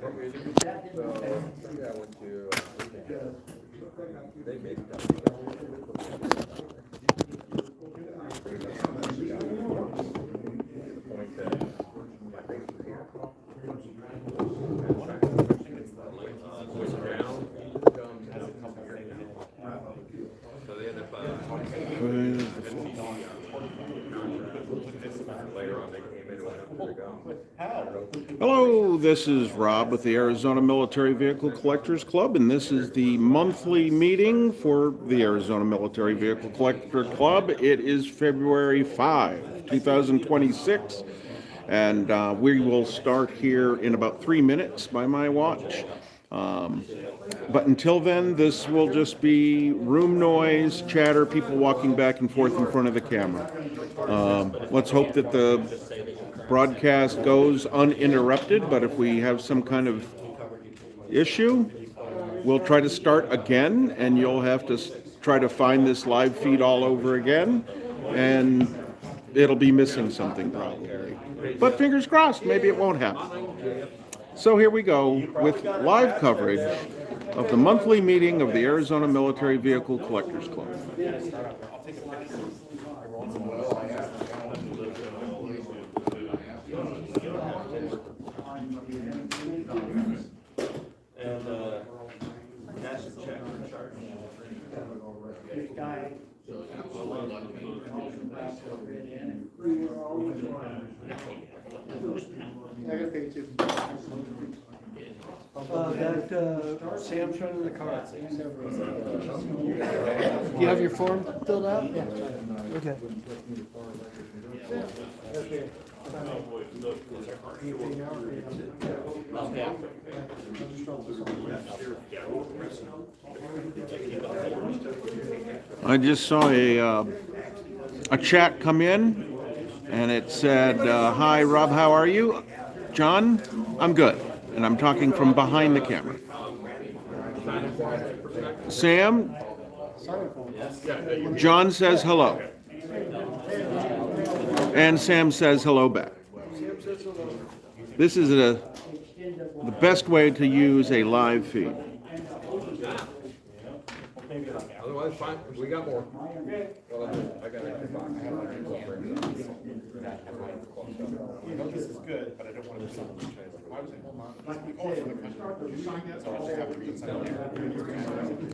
I went to, they made it. Hello, this is Rob with the Arizona Military Vehicle Collectors Club, and this is the monthly meeting for the Arizona Military Vehicle Collector Club. It is February 5, 2026, and we will start here in about 3 minutes by my watch. But until then, this will just be room noise, chatter, people walking back and forth in front of the camera. Let's hope that the broadcast goes uninterrupted, but if we have some kind of issue, we'll try to start again, and you'll have to try to find this live feed all over again, and it'll be missing something probably. But fingers crossed, maybe it won't happen. So here we go with live coverage of the monthly meeting of the Arizona Military Vehicle Collectors Club. Sam's running the car. You have your form filled out? Yeah. Okay. I just saw a chat come in, and it said, "Hi, Rob, how are you? John, I'm good." And I'm talking from behind the camera. Sam, John says hello. And Sam says hello back. This is the best way to use a live feed. Otherwise, fine. We got more. Well, I got it. This is good, but I don't want to do something.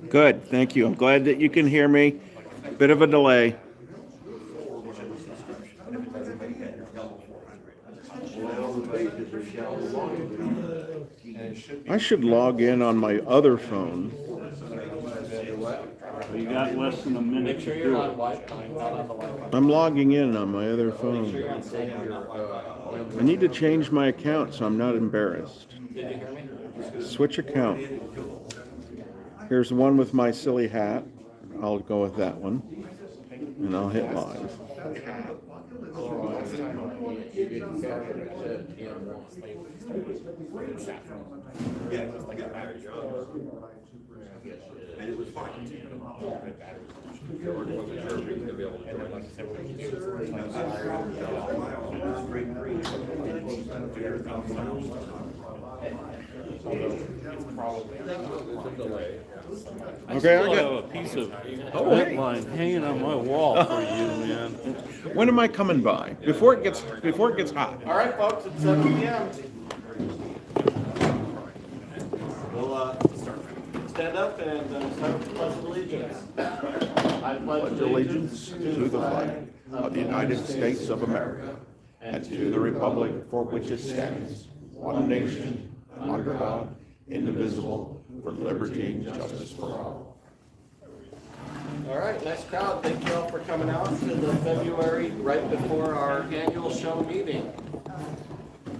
Good, thank you. I'm glad that you can hear me. Bit of a delay. I should log in on my other phone. You got less than a minute to do it. I'm logging in on my other phone. I need to change my account so I'm not embarrassed. Switch account. Here's the one with my silly hat. I'll go with that one. And I'll hit live. And it was fine. Okay, I I have got. a piece of outline hanging on my wall for you, man. When am I coming by? Before it gets hot. All right, folks, it's 7 p.m. We'll stand up and start with the Pledge of Allegiance. I pledge Allegiance to the flag of the United States of America and to the republic for which it stands, one nation, under God, indivisible, for liberty and justice for all. All right, nice crowd. Thank you all for coming out to the February, right before our annual show meeting.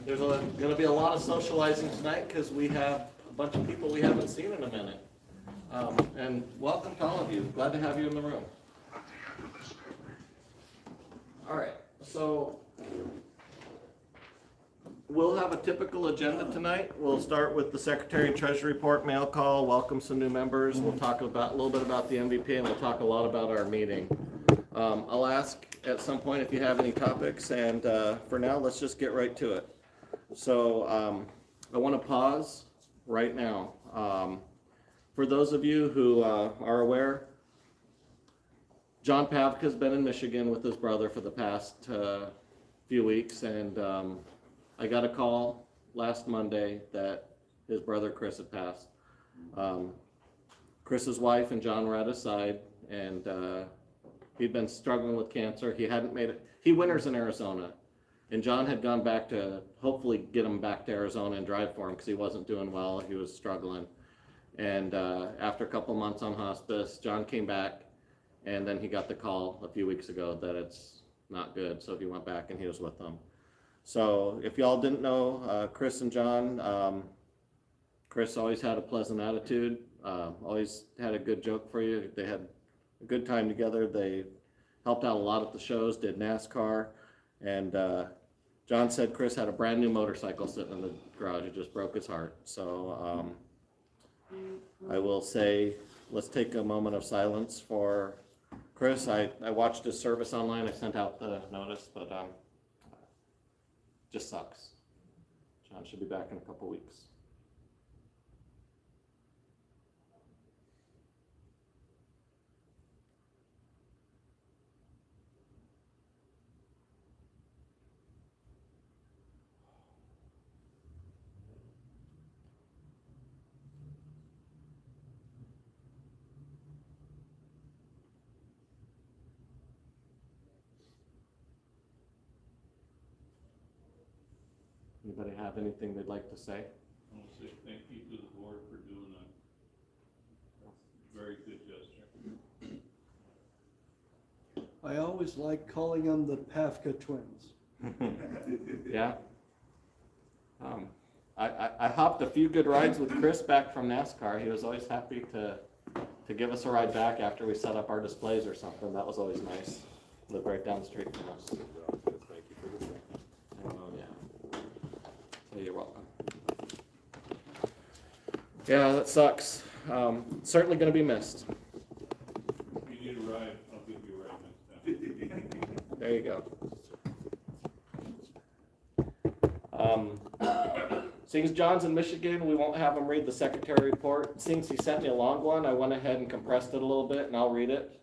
There's going to be a lot of socializing tonight because we have a bunch of people we haven't seen in a minute. And welcome to all of you. Glad to have you in the room. All right, so we'll have a typical agenda tonight. We'll start with the Secretary and Treasury report, mail call, welcome some new members. We'll talk about a little bit about the MVP, and we'll talk a lot about our meeting. I'll ask at some point if you have any topics, and for now, let's just get right to it. So I want to pause right now. For those of you who are aware, John Pavka's been in Michigan with his brother for the past few weeks, and I got a call last Monday that his brother Chris had passed. Chris's wife and John were at his side, and he'd been struggling with cancer. He hadn't made it. He winters in Arizona, and John had gone back to hopefully get him back to Arizona and drive for him because he wasn't doing well. He was struggling. And after a couple months on hospice, John came back, and then he got the call a few weeks ago that it's not good. So he went back and he was with them. So if y'all didn't know, Chris and John, Chris always had a pleasant attitude, always had a good joke for you. They had a good time together. They helped out a lot at the shows, did NASCAR, and John said Chris had a brand new motorcycle sitting in the garage. It just broke his heart. So I will say, let's take a moment of silence for Chris. I watched his service online. I sent out the notice, but just sucks. John should be back in a couple weeks. Anybody have anything they'd like to say? I want to say thank you to the board for doing a very good gesture. I always like calling them the Pavka twins. Yeah. I hopped a few good rides with Chris back from NASCAR. He was always happy to give us a ride back after we set up our displays or something. That was always nice. Lived right down the street from us. Thank you for this. Oh, yeah. So you're welcome. Yeah, that sucks. Certainly going to be missed. If you need a ride, I'll give you a ride next time. There you go. Seeing as John's in Michigan, we won't have him read the secretary report. Seeing as he sent me a long one, I went ahead and compressed it a little bit, and I'll read it.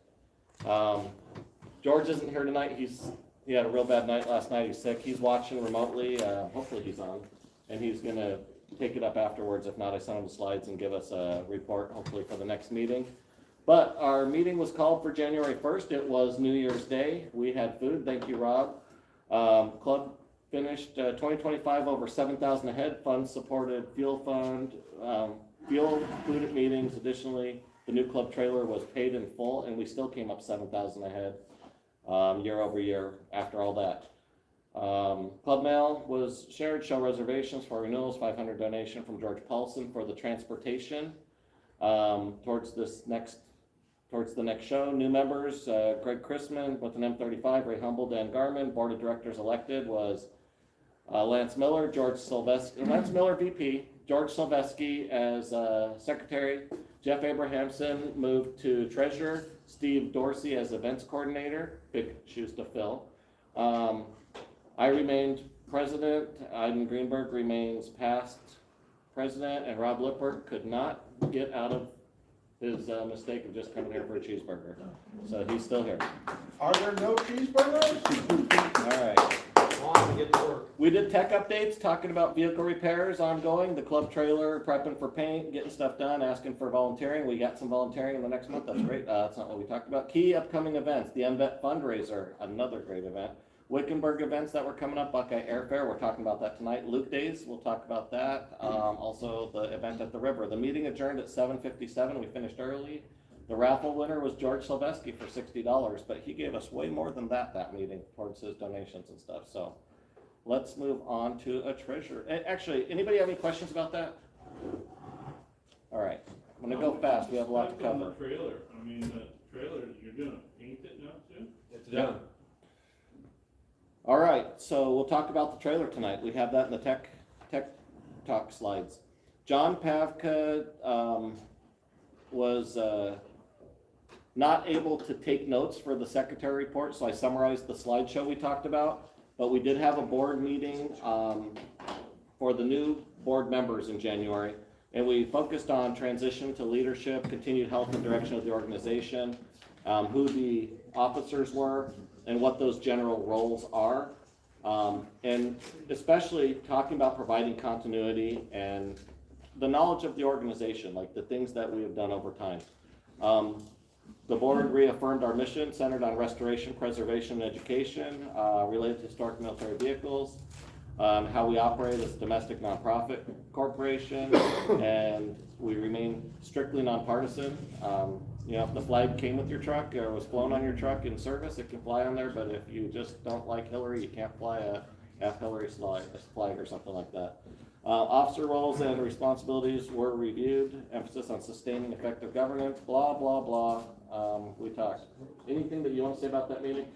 George isn't here tonight. He had a real bad night last night. He's sick. He's watching remotely. Hopefully he's on, and he's gonna take it up afterwards. If not, I sent him the slides and give us a report, hopefully for the next meeting. But our meeting was called for January 1st. It was New Year's Day. We had food. Thank you, Rob. Club finished 2025 over 7,000 ahead. Funds supported fuel fund, fuel, food at meetings. Additionally, the new club trailer was paid in full, and we still came up 7,000 ahead year over year after all that. Club mail was shared. Show reservations for renewals. 500 donation from George Paulson for the transportation towards the next show. New members, Greg Chrisman with an M35, Ray Humble, Dan Garman. Board of Directors elected was Lance Miller, Lance Miller VP, George Silveski as Secretary, Jeff Abrahamson moved to Treasurer, Steve Dorsey as Events Coordinator, big shoes to fill. I remained President, Aiden Greenberg remains past President, and Rob Lippert could not get out of his mistake of just coming here for a cheeseburger. So he's still here. Are there no cheeseburgers? All right. On to get to work. We did tech updates, talking about vehicle repairs ongoing, the club trailer, prepping for paint, getting stuff done, asking for volunteering. We got some volunteering in the next month. That's great. That's not what we talked about. Key upcoming events, the MVET fundraiser, another great event. Wickenburg events that were coming up, Buckeye Airfare, we're talking about that tonight. Luke Days, we'll talk about that. Also the event at the river. The meeting adjourned at 7:57. We finished early. The raffle winner was George Silveski for $60, but he gave us way more than that meeting towards his donations and stuff. So let's move on to a treasure. Actually, anybody have any questions about that? All right, I'm gonna go fast. We have a lot to On cover. the trailer, I mean, the trailer, you're gonna paint it now too? It's done. All right, so we'll talk about the trailer tonight. We have that in the tech talk slides. John Pavka was not able to take notes for the secretary report, so I summarized the slideshow we talked about. But we did have a board meeting for the new board members in January. And we focused on transition to leadership, continued health and direction of the organization, who the officers were, and what those general roles are. And especially talking about providing continuity and the knowledge of the organization, like the things that we have done over time. The board reaffirmed our mission centered on restoration, preservation, and education related to historic military vehicles, how we operate as a domestic nonprofit corporation, and we remain strictly nonpartisan. You know, if the flag came with your truck or was flown on your truck in service, it can fly on there, but if you just don't like Hillary, you can't fly a F Hillary flag or something like that. Officer roles and responsibilities were reviewed, emphasis on sustaining effective governance, blah, blah, blah. We talked. Anything that you want to say about that meeting?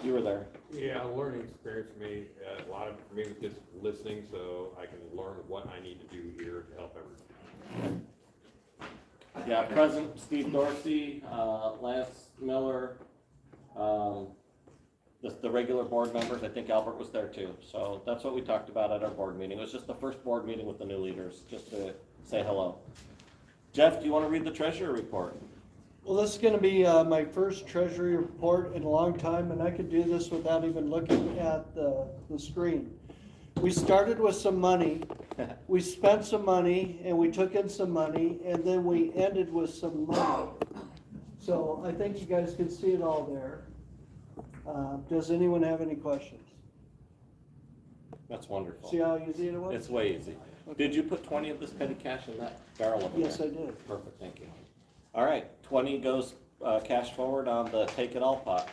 You were there. Yeah, a learning experience for me, a lot of, for me, was just listening, so I can learn what I need to do here to help everyone. Yeah, President Steve Dorsey, Lance Miller, the regular board members, I think Albert was there too. So that's what we talked about at our board meeting. It was just the first board meeting with the new leaders, just to say hello. Jeff, do you want to read the treasurer report? Well, this is gonna be my first treasury report in a long time, and I could do this without even looking at the screen. We started with some money, we spent some money, and we took in some money, and then we ended with some money. So I think you guys can see it all there. Does anyone have any questions? That's wonderful. See how easy it was? It's way easy. Did you put 20 of this petty cash in that barrel over there? Yes, I did. Perfect, thank you. All right, 20 goes cash forward on the take it all pot.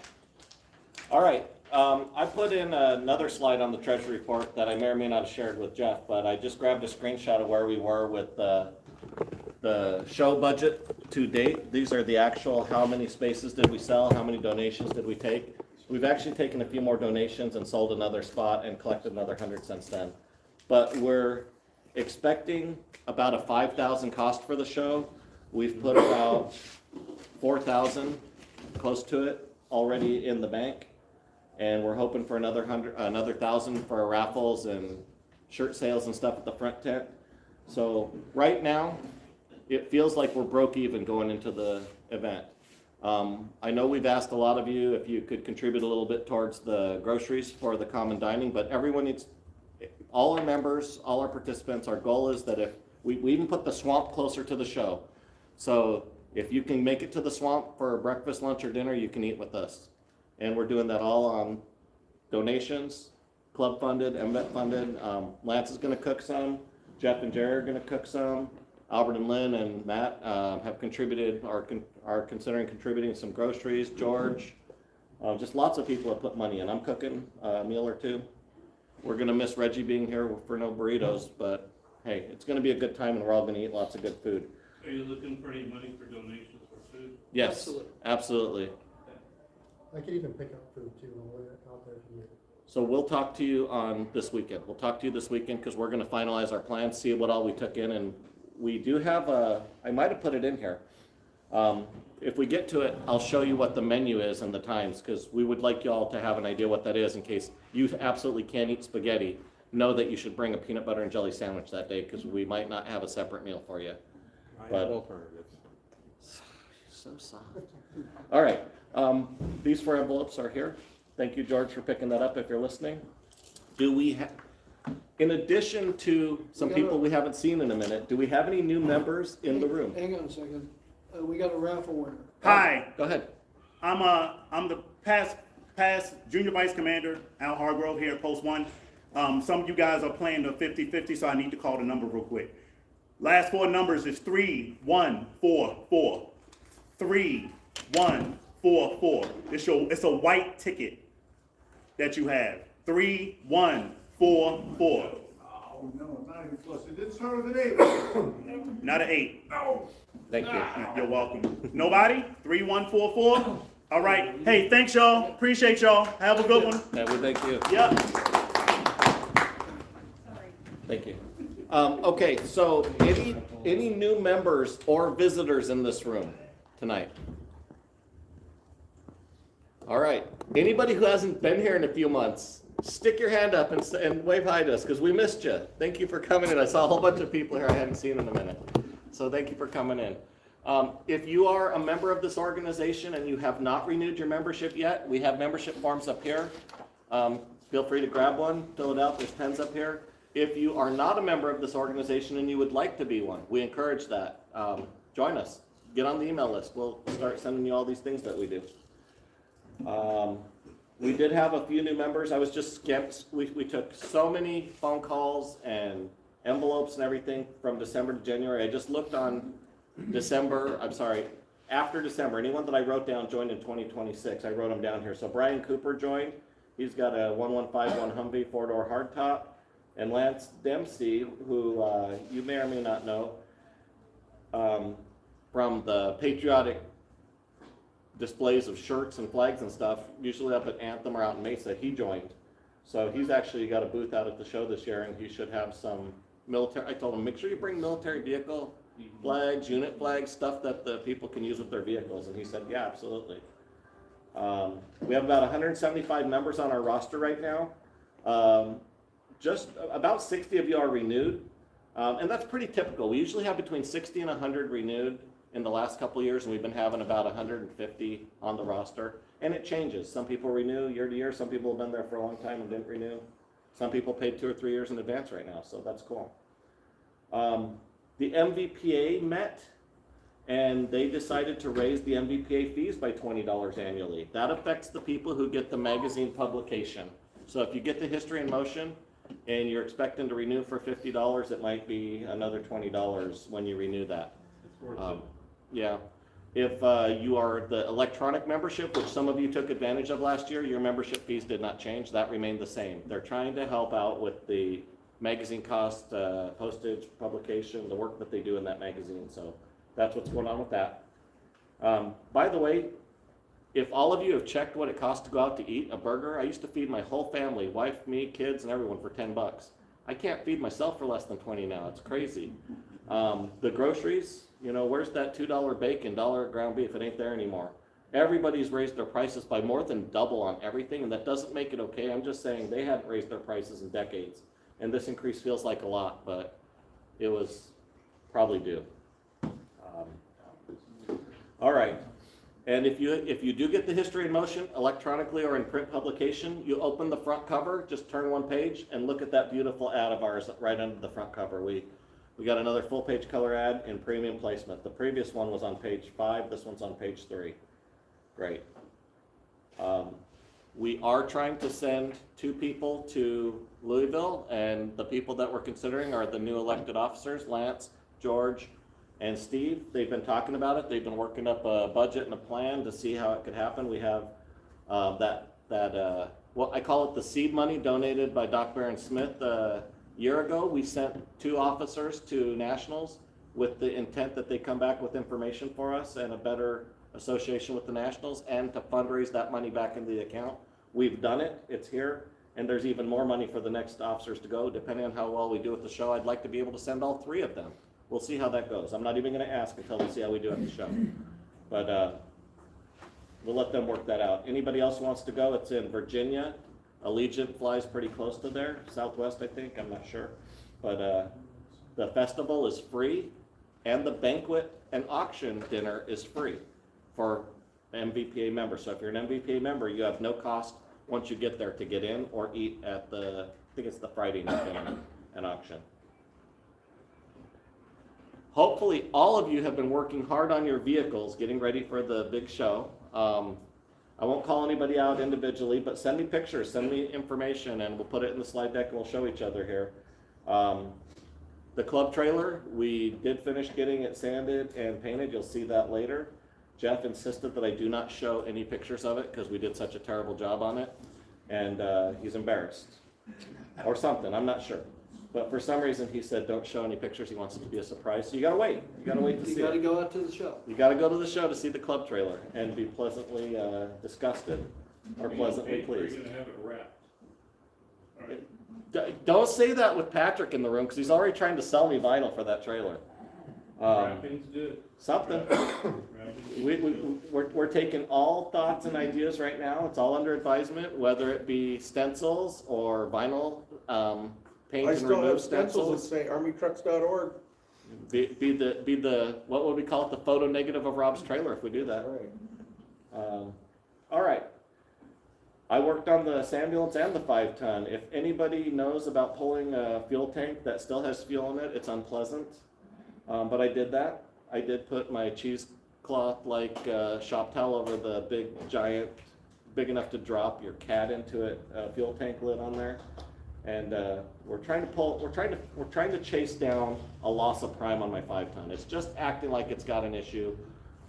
All right, I put in another slide on the treasury report that I may or may not have shared with Jeff, but I just grabbed a screenshot of where we were with the show budget to date. These are the actual, how many spaces did we sell, how many donations did we take. We've actually taken a few more donations and sold another spot and collected another 100 since then. But we're expecting about a 5,000 cost for the show. We've put about 4,000, close to it, already in the bank. And we're hoping for another 1,000 for raffles and shirt sales and stuff at the front tent. So right now, it feels like we're broke even going into the event. I know we've asked a lot of you if you could contribute a little bit towards the groceries for the common dining, but everyone needs, all our members, all our participants, our goal is that if, we even put the swamp closer to the show. So if you can make it to the swamp for breakfast, lunch, or dinner, you can eat with us. And we're doing that all on donations, club funded, MVET funded. Lance is gonna cook some, Jeff and Jerry are gonna cook some. Albert and Lynn and Matt have contributed, are considering contributing some groceries. George, just lots of people have put money in. I'm cooking a meal or two. We're gonna miss Reggie being here for no burritos, but hey, it's gonna be a good time and we're all gonna eat lots of good food. Are you looking for any money for donations for food? Yes, absolutely. I could even pick up food too when we're out there for you. So we'll talk to you on this weekend. We'll talk to you this weekend because we're gonna finalize our plans, see what all we took in, and we do have I might have put it in here. If we get to it, I'll show you what the menu is and the times, because we would like you all to have an idea what that is in case you absolutely can't eat spaghetti. Know that you should bring a peanut butter and jelly sandwich that day because we might not have a separate meal for you. I have alternatives. So soft. All right, these 4 envelopes are here. Thank you, George, for picking that up if you're listening. Do we have, in addition to some people we haven't seen in a minute, do we have any new members in the room? Hang on a second. We got a raffle winner. Hi, Go ahead. I'm the past junior vice commander, Al Hargrove here at Post 1. Some of you guys are playing the 50-50, so I need to call the number real quick. Last 4 numbers is 3144. 3144. It's a white ticket that you have. 3144. Oh, no, not even close. It didn't start with an 8. Not an 8. No. Thank you. You're welcome. Nobody? 3144? All right. Hey, thanks y'all. Appreciate y'all. Have a good one. Yeah, we thank you. Yep. Thank you. Okay, so any new members or visitors in this room tonight? All right. Anybody who hasn't been here in a few months? stick your hand up and wave hi to us, because we missed you. Thank you for coming in. I saw a whole bunch of people here I hadn't seen in a minute. So thank you for coming in. If you are a member of this organization and you have not renewed your membership yet, we have membership forms up here. Feel free to grab one, fill it out. There's pens up here. If you are not a member of this organization and you would like to be one, we encourage that. Join us. Get on the email list. We'll start sending you all these things that we do. We did have a few new members. I was just skipped. We took so many phone calls and envelopes and everything from December to January. I just looked on after December. Anyone that I wrote down joined in 2026. I wrote them down here. So Brian Cooper joined. He's got a 1151 Humvee 4-door hardtop. And Lance Dempsey, who you may or may not know, from the patriotic displays of shirts and flags and stuff, usually up at Anthem or out in Mesa, he joined. So he's actually got a booth out at the show this year, and he should have some military. I told him, make sure you bring military vehicle flags, unit flags, stuff that the people can use with their vehicles. And he said, yeah, absolutely. We have about 175 members on our roster right now. Just about 60 of you are renewed. And that's pretty typical. We usually have between 60 and 100 renewed in the last couple of years, and we've been having about 150 on the roster. And it changes. Some people renew year to year. Some people have been there for a long time and didn't renew. Some people paid 2 or 3 years in advance right now, so that's cool. The MVPA met, and they decided to raise the MVPA fees by $20 annually. That affects the people who get the magazine publication. So if you get the History in Motion and you're expecting to renew for $50, it might be another $20 when you renew that. It's worth it. Yeah. If you are the electronic membership, which some of you took advantage of last year, your membership fees did not change. That remained the same. They're trying to help out with the magazine cost, postage, publication, the work that they do in that magazine. So that's what's going on with that. By the way, if all of you have checked what it costs to go out to eat a burger, I used to feed my whole family, wife, me, kids, and everyone for $10. I can't feed myself for less than 20 now. It's crazy. The groceries, you know, where's that $2 bacon, $1 ground beef? It ain't there anymore. Everybody's raised their prices by more than double on everything, and that doesn't make it okay. I'm just saying they hadn't raised their prices in decades, and this increase feels like a lot, but it was probably due. All right. And if you do get the History in Motion electronically or in print publication, you open the front cover, just turn one page and look at that beautiful ad of ours right under the front cover. We got another full page color ad in premium placement. The previous one was on page 5, this one's on page 3. Great. We are trying to send 2 people to Louisville, and the people that we're considering are the new elected officers, Lance, George, and Steve. They've been talking about it. They've been working up a budget and a plan to see how it could happen. We have what I call it the seed money donated by Doc Barron Smith. A year ago, we sent 2 officers to nationals with the intent that they come back with information for us and a better association with the nationals and to fundraise that money back into the account. We've done it. It's here. And there's even more money for the next officers to go. Depending on how well we do with the show, I'd like to be able to send all 3 of them. We'll see how that goes. I'm not even going to ask until we see how we do at the show. But we'll let them work that out. Anybody else who wants to go? It's in Virginia. Allegiant flies pretty close to there. Southwest, I think. I'm not sure. But the festival is free, and the banquet and auction dinner is free for MVPA members. So if you're an MVPA member, you have no cost once you get there to get in or eat at the, I think it's the Friday night dinner and auction. Hopefully, all of you have been working hard on your vehicles, getting ready for the big show. I won't call anybody out individually, but send me pictures, send me information, and we'll put it in the slide deck and we'll show each other here. The club trailer, we did finish getting it sanded and painted. You'll see that later. Jeff insisted that I do not show any pictures of it because we did such a terrible job on it, and he's embarrassed or something, I'm not sure. But for some reason, he said, don't show any pictures. He wants it to be a surprise. So you gotta wait. You gotta wait to see it. You gotta go out to the show. You gotta go to the show to see the club trailer and be pleasantly disgusted or pleasantly pleased. You're gonna have it wrapped. All right. Don't say that with Patrick in the room because he's already trying to sell me vinyl for that trailer. Wrapping's good. Something. Wrapping's We're taking all thoughts and ideas right now. It's all under advisement, whether it be stencils or vinyl, paint I and still remove have stencils that stencils. say armytrucks.org. Be the, what would we call it, the photo negative of Rob's trailer if we do that. Right. All right. I worked on the ambulance and the 5-ton. If anybody knows about pulling a fuel tank that still has fuel in it, it's unpleasant. But I did that. I did put my cheesecloth like shop towel over the big giant, big enough to drop your cat into it, fuel tank lid on there. And we're trying to chase down a loss of prime on my 5-ton. It's just acting like it's got an issue,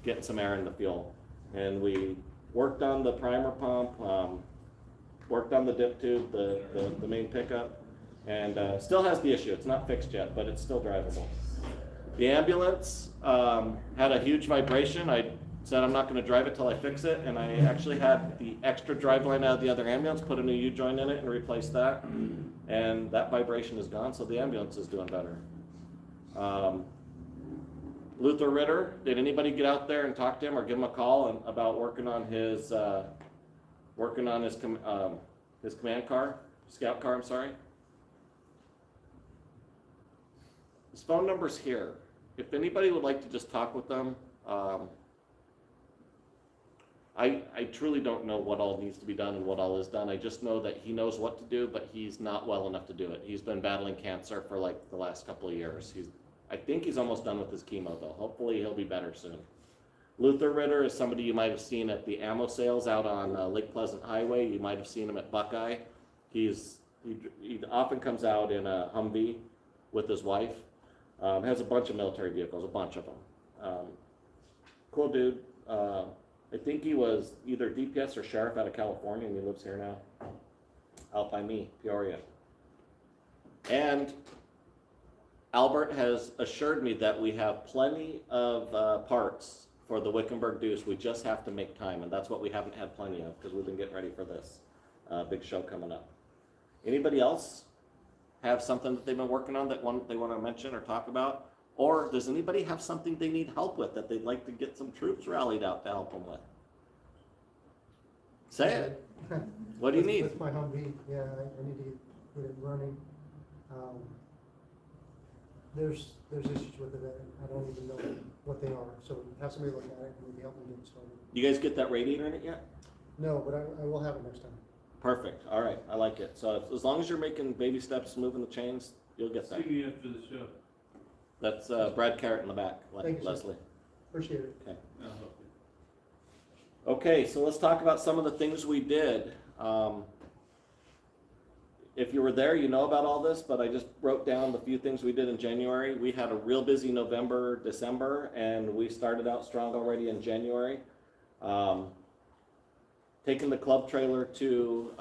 getting some air in the fuel. And we worked on the primer pump, worked on the dip tube, the main pickup, and still has the issue. It's not fixed yet, but it's still drivable. The ambulance had a huge vibration. I said I'm not going to drive it till I fix it, and I actually had the extra driveline out of the other ambulance, put a new U-joint in it and replaced that, and that vibration is gone, so the ambulance is doing better. Luther Ritter, did anybody get out there and talk to him or give him a call about working on his command car, scout car, I'm sorry? His phone number's here. If anybody would like to just talk with them, I truly don't know what all needs to be done and what all is done. I just know that he knows what to do, but he's not well enough to do it. He's been battling cancer for like the last couple of years. I think he's almost done with his chemo though. Hopefully he'll be better soon. Luther Ritter is somebody you might have seen at the ammo sales out on Lake Pleasant Highway. You might have seen him at Buckeye. He often comes out in a Humvee with his wife. Has a bunch of military vehicles, a bunch of them. Cool dude. I think he was either DPS or sheriff out of California, and he lives here now, out by me, Peoria. And Albert has assured me that we have plenty of parts for the Wickenburg Deuce. We just have to make time, and that's what we haven't had plenty of because we've been getting ready for this big show coming up. Anybody else have something that they've been working on that they want to mention or talk about? Or does anybody have something they need help with that they'd like to get some troops rallied out to help them with? Say it. What do you need? With my Humvee, yeah, I need to get it running. There's issues with it that I don't even know what they are, so have somebody look at it and maybe help me get it started. You guys get that radiator in it yet? No, but I will have it next time. Perfect. All right. I like it. So as long as you're making baby steps, moving the chains, you'll get that. See me after the show. That's Brad Carrot in the back, Thank you, sir. Leslie. Appreciate it. Okay. I'll help you. Okay, so let's talk about some of the things we did. If you were there, you know about all this, but I just wrote down the few things we did in January. We had a real busy November, December, and we started out strong already in January. Taking the club trailer to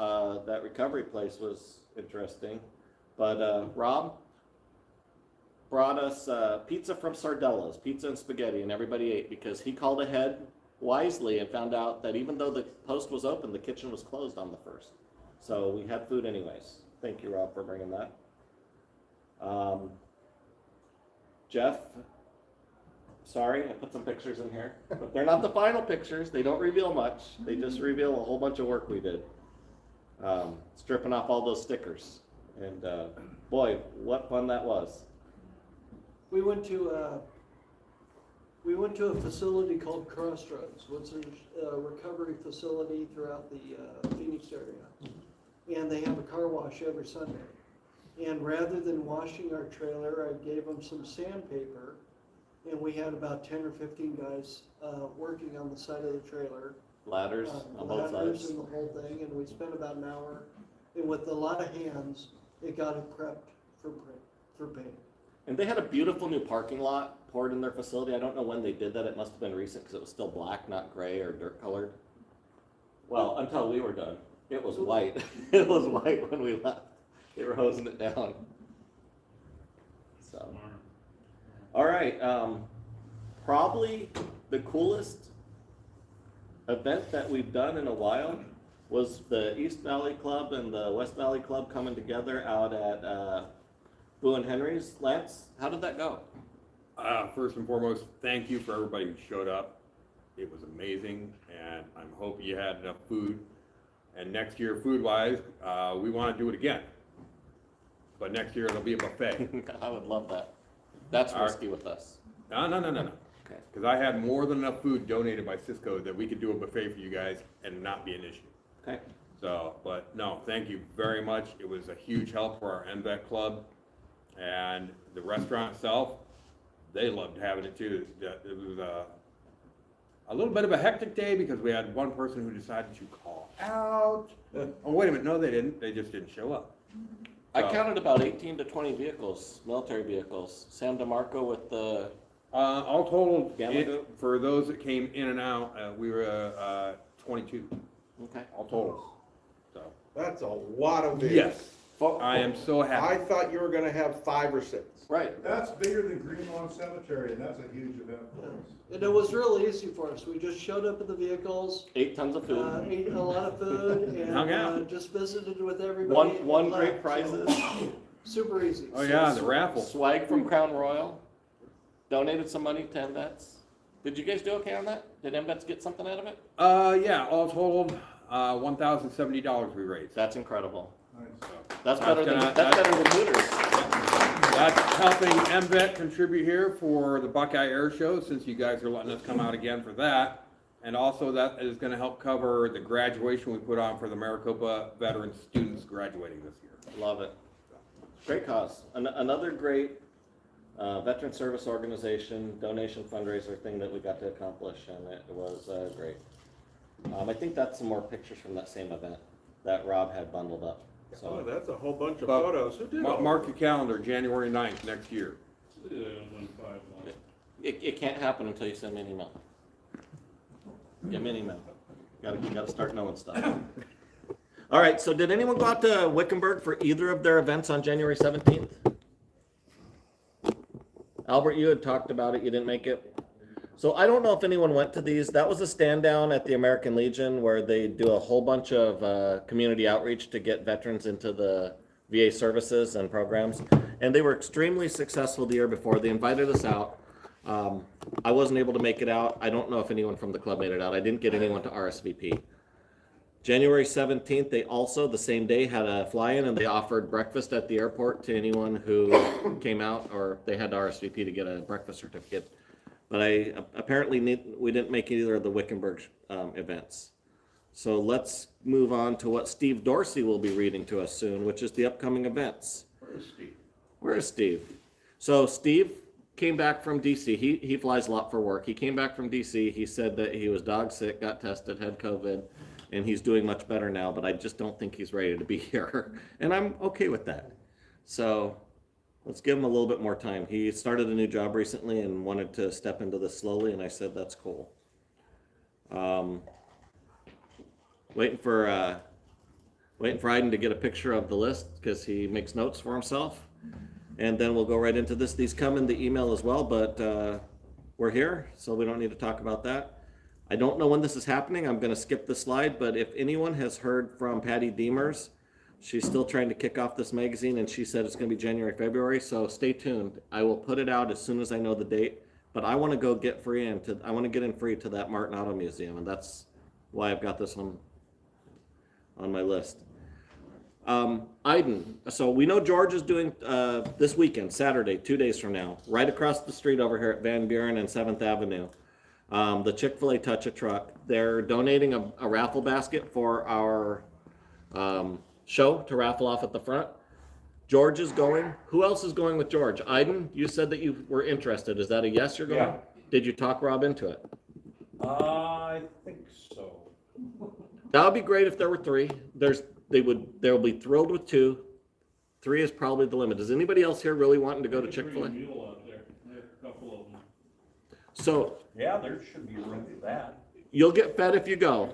that recovery place was interesting. But Rob brought us pizza from Sardella's, pizza and spaghetti, and everybody ate because he called ahead wisely and found out that even though the post was open, the kitchen was closed on the 1st. So we had food anyways. Thank you, Rob, for bringing that. Jeff, sorry, I put some pictures in here, but they're not the final pictures. They don't reveal much. They just reveal a whole bunch of work we did. Stripping off all those stickers. And boy, what fun that was. We went to a facility called Crossroads, which is a recovery facility throughout the Phoenix area. And they have a car wash every Sunday. And rather than washing our trailer, I gave them some sandpaper. And we had about 10 or 15 guys working on the side of the trailer. Ladders on both Ladders sides. and the whole thing, and we spent about an hour. And with a lot of hands, it got it prepped for paint. And they had a beautiful new parking lot poured in their facility. I don't know when they did that. It must have been recent because it was still black, not gray or dirt colored. Well, until we were done. It was white. It was white when we left. They were hosing it down. So, all right. Probably the coolest event that we've done in a while was the East Valley Club and the West Valley Club coming together out at Boo and Henry's. Lance, how did that go? First and foremost, thank you for everybody who showed up. It was amazing, and I'm hoping you had enough food. And next year, food-wise, we want to do it again. But next year, it'll be a buffet. I would love that. That's All right. risky with us. No. Okay. Because I had more than enough food donated by Cisco that we could do a buffet for you guys and not be an issue. Okay. So, but no, thank you very much. It was a huge help for our NVET club. And the restaurant itself, they loved having it too. It was a little bit of a hectic day because we had one person who decided to call out. Oh, wait a minute, no, they didn't. They just didn't show up. I So- counted about 18 to 20 vehicles, military vehicles. Sam DeMarco with the, All total, Gamma? for those that came in and out, we were 22, okay. all total. So, That's a lot of vehicles. yes, I am so I happy. thought you were gonna have 5 or 6. Right. That's bigger than Green Lawn Cemetery, and that's a huge event for us. And it was real easy for us. We just showed up at the vehicles, 8 tons of food. ate a lot of food, and Hung out. just visited with everybody. One and great left. prizes. So, super easy. Oh, yeah, the raffle. Swag from Crown Royal. Donated some money to MVETs. Did you guys do okay on that? Did MVETs get something out of it? Yeah, all totaled, $1,070 we raised. That's incredible. Nice. That's better than gonna- that's better than Hooters. That's helping MVET contribute here for the Buckeye Air Show, since you guys are letting us come out again for that. And also that is gonna help cover the graduation we put on for the Maricopa veteran students graduating this year. Love it. Great cause. Another great veteran service organization donation fundraiser thing that we got to accomplish, and it was great. I think that's some more pictures from that same event that Rob had bundled up. Oh, So that's a whole bunch of But- photos. Who did all Mark your calendar, January 9th next year. it can't happen until you send me an email. Get me an email. You gotta start knowing stuff. All right, so did anyone go out to Wickenburg for either of their events on January 17th? Albert, you had talked about it, you didn't make it. So I don't know if anyone went to these. That was a stand down at the American Legion where they do a whole bunch of community outreach to get veterans into the VA services and programs. And they were extremely successful the year before. They invited us out. I wasn't able to make it out. I don't know if anyone from the club made it out. I didn't get anyone to RSVP. January 17th, they also, the same day, had a fly-in and they offered breakfast at the airport to anyone who came out, or they had to RSVP to get a breakfast certificate. But we didn't make either of the Wickenburg events. So let's move on to what Steve Dorsey will be reading to us soon, which is the upcoming events. Where is Steve? So Steve came back from DC. He flies a lot for work. He came back from DC. He said that he was dog sick, got tested, had COVID, and he's doing much better now, but I just don't think he's ready to be here. And I'm okay with that. So let's give him a little bit more time. He started a new job recently and wanted to step into this slowly, and I said, that's cool. Waiting for Aiden to get a picture of the list because he makes notes for himself. And then we'll go right into this. These come in the email as well, but we're here, so we don't need to talk about that. I don't know when this is happening. I'm going to skip the slide, but if anyone has heard from Patty Deemers, she's still trying to kick off this magazine, and she said it's going to be January, February, so stay tuned. I will put it out as soon as I know the date, but I want to go get free I want to get in free to that Martin Auto Museum, and that's why I've got this on my list. Aiden, so we know George is doing this weekend, Saturday, 2 days from now, right across the street over here at Van Buren and 7th Avenue. The Chick-fil-A Touch-A-Truck. They're donating a raffle basket for our show to raffle off at the front. George is going. Who else is going with George? Aiden, you said that you were interested. Is that a yes you're going? Yeah. Did you talk Rob into it? I think so. That would be great if there were 3. They'll be thrilled with 2. 3 is probably the limit. Is anybody else here really wanting to go to Chick-fil-A? Mule out there, there's a couple of them. So Yeah, there should be room for that. you'll get fed if you go.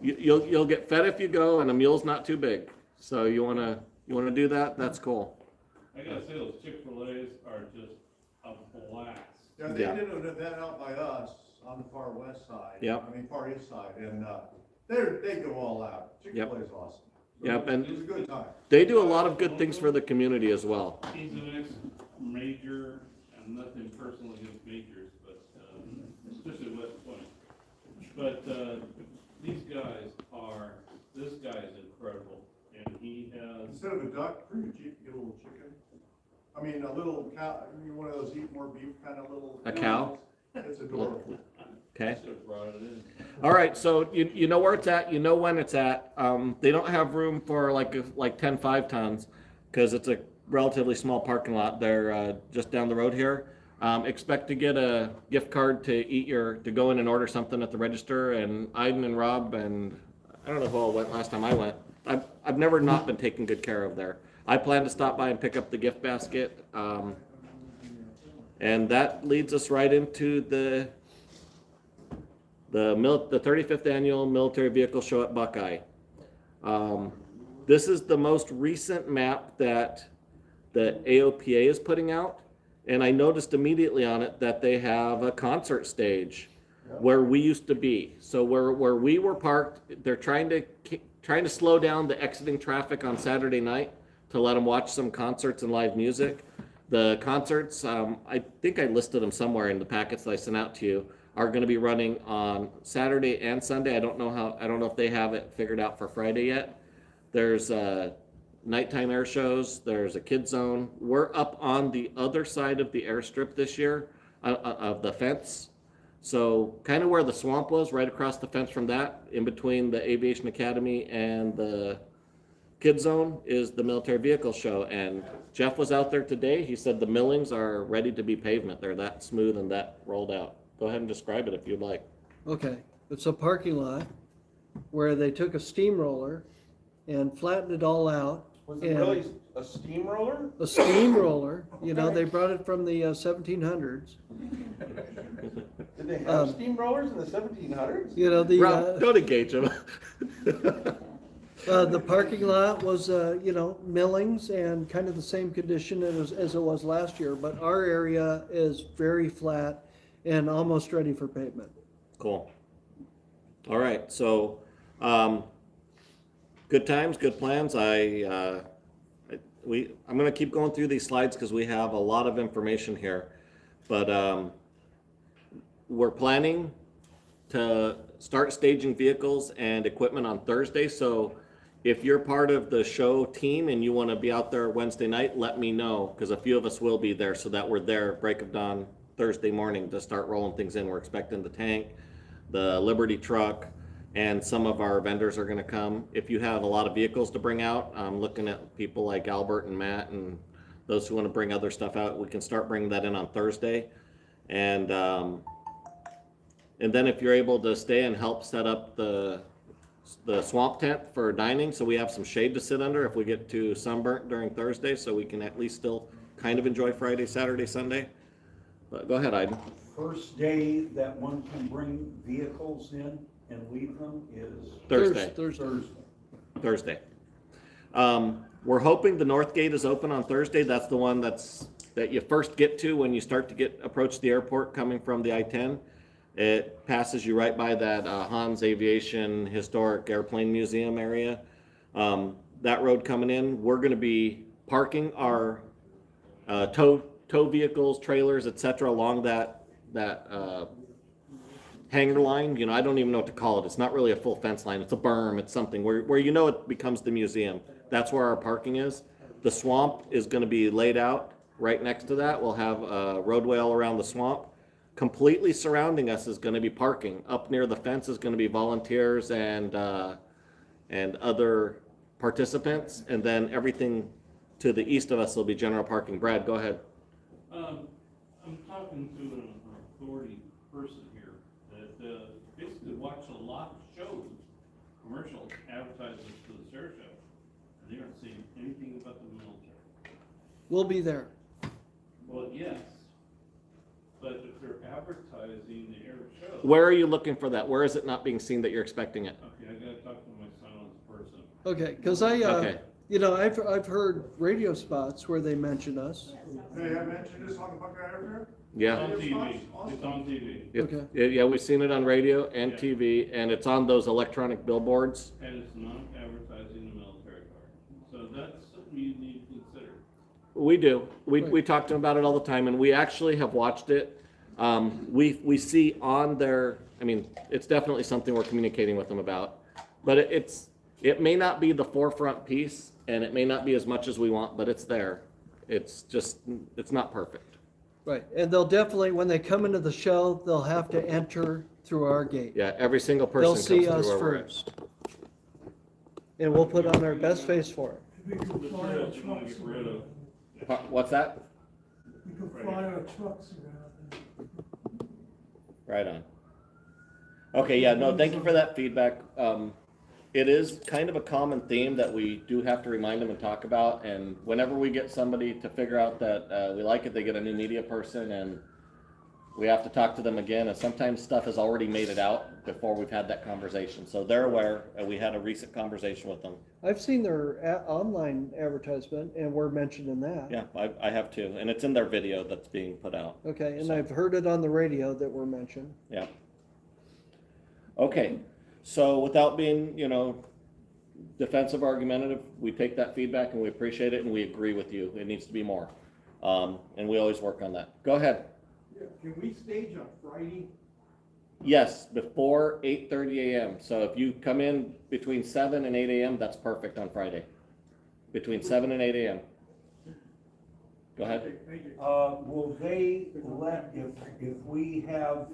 You'll get fed if you go, and a mule's not too big. So you wanna do that? That's cool. I gotta say, those Chick-fil-A's are just a blast. Yeah, they Yeah. did an event out by us on the far west side. Yep. I mean, far east side, and, they go all out. Chick-fil-A is awesome. Yep, and It was a good time. they do a lot of good things for the community as well. He's an ex-major, and nothing personal against majors, but, especially West Point. But, this guy is incredible, and he has, Instead of a duck, bring a Jeep, get a little chicken. I mean, a little cow, one of those eat more beef kind of little. A cow? It's adorable. Okay. should have brought it in. All right, so you know where it's at, you know when it's at. They don't have room for like 10 5-tons because it's a relatively small parking lot. They're just down the road here. Expect to get a gift card to go in and order something at the register. And Aiden and Rob and I don't know who all went last time I went. I've never not been taken good care of there. I plan to stop by and pick up the gift basket. And that leads us right into the 35th annual military vehicle show at Buckeye. This is the most recent map that the AOPA is putting out, and I noticed immediately on it that they have a concert stage where we used to be. So where we were parked, they're trying to slow down the exiting traffic on Saturday night to let them watch some concerts and live music. The concerts, I think I listed them somewhere in the packets that I sent out to you, are going to be running on Saturday and Sunday. I don't know if they have it figured out for Friday yet. There's nighttime air shows. There's a kid zone. We're up on the other side of the airstrip this year, of the fence. So kind of where the swamp was, right across the fence from that, in between the Aviation Academy and the kid zone, is the military vehicle show. And Jeff was out there today. He said the millings are ready to be pavement. They're that smooth and that rolled out. Go ahead and describe it if you'd like. Okay, it's a parking lot where they took a steamroller and flattened it all out. Was it really a steamroller? A steamroller, they brought it from the 1700s. Did they have steamrollers in the 1700s? Rob, don't engage him. The parking lot was, millings and kind of the same condition as it was last year, but our area is very flat and almost ready for pavement. Cool. All right, so good times, good plans. I'm going to keep going through these slides because we have a lot of information here, but we're planning to start staging vehicles and equipment on Thursday. So if you're part of the show team and you want to be out there Wednesday night, let me know, because a few of us will be there, so that we're there break of dawn Thursday morning to start rolling things in. We're expecting the tank, the Liberty truck, and some of our vendors are going to come. If you have a lot of vehicles to bring out, I'm looking at people like Albert and Matt and those who want to bring other stuff out. We can start bringing that in on Thursday. And then if you're able to stay and help set up the swamp tent for dining, so we have some shade to sit under if we get too sunburnt during Thursday, so we can at least still kind of enjoy Friday, Saturday, Sunday. But go ahead, Aiden. First day that one can bring vehicles in and leave them is Thursday. Thursday. We're hoping the north gate is open on Thursday. That's the one that you first get to when you start to approach the airport coming from the I-10. It passes you right by that Hans Aviation Historic Airplane Museum area. That road coming in, we're going to be parking our tow vehicles, trailers, etc. along that hanger line. I don't even know what to call it. It's not really a full fence line. It's a berm. It's something where it becomes the museum. That's where our parking is. The swamp is going to be laid out right next to that. We'll have a roadway all around the swamp. Completely surrounding us is going to be parking. Up near the fence is going to be volunteers and other participants, and then everything to the east of us will be general parking. Brad, go ahead. I'm talking to an authority person here that basically watched a lot of shows, commercial advertisements for the Sarah Show, and they aren't saying anything about the military. We'll be there. Well, yes, but if they're advertising the air show. Where are you looking for that? Where is it not being seen that you're expecting it? Okay, I gotta talk to my silence person. Okay, because I've heard radio spots where they mention us. Hey, I mentioned this on the Buckeye Airfair? Yeah. It's on TV, it's on TV, Okay. Yeah, we've seen it on radio and TV, and it's on those electronic billboards. and it's not advertising the military card. So that's something you need to consider. We do. We talk to them about it all the time, and we actually have watched it. We see on their, I mean, it's definitely something we're communicating with them about, but it may not be the forefront piece, and it may not be as much as we want, but it's there. It's just, it's not perfect. Right, and they'll definitely, when they come into the show, they'll have to enter through our gate. Yeah, every single They'll person comes see us through where we're at. first. And we'll put on our best face for it. The trail you wanna get rid of. What's that? We can fly our trucks around. Right on. Okay, yeah, no, thank you for that feedback. It is kind of a common theme that we do have to remind them and talk about, and whenever we get somebody to figure out that we like it, they get a new media person, and we have to talk to them again, and sometimes stuff has already made it out before we've had that conversation, so they're aware, and we had a recent conversation with them. I've seen their online advertisement, and we're mentioning that. Yeah, I have too, and it's in their video that's being put out. Okay, and So- I've heard it on the radio that we're mentioned. Yeah. Okay, so without being, defensive, argumentative, we take that feedback and we appreciate it and we agree with you. It needs to be more. And we always work on that. Go ahead. Yeah, can we stage on Friday? Yes, before 8:30 a.m. So if you come in between 7 and 8 a.m., that's perfect on Friday. Between 7 and 8 a.m. Go ahead. Okay, thank you. Will they let, if we have,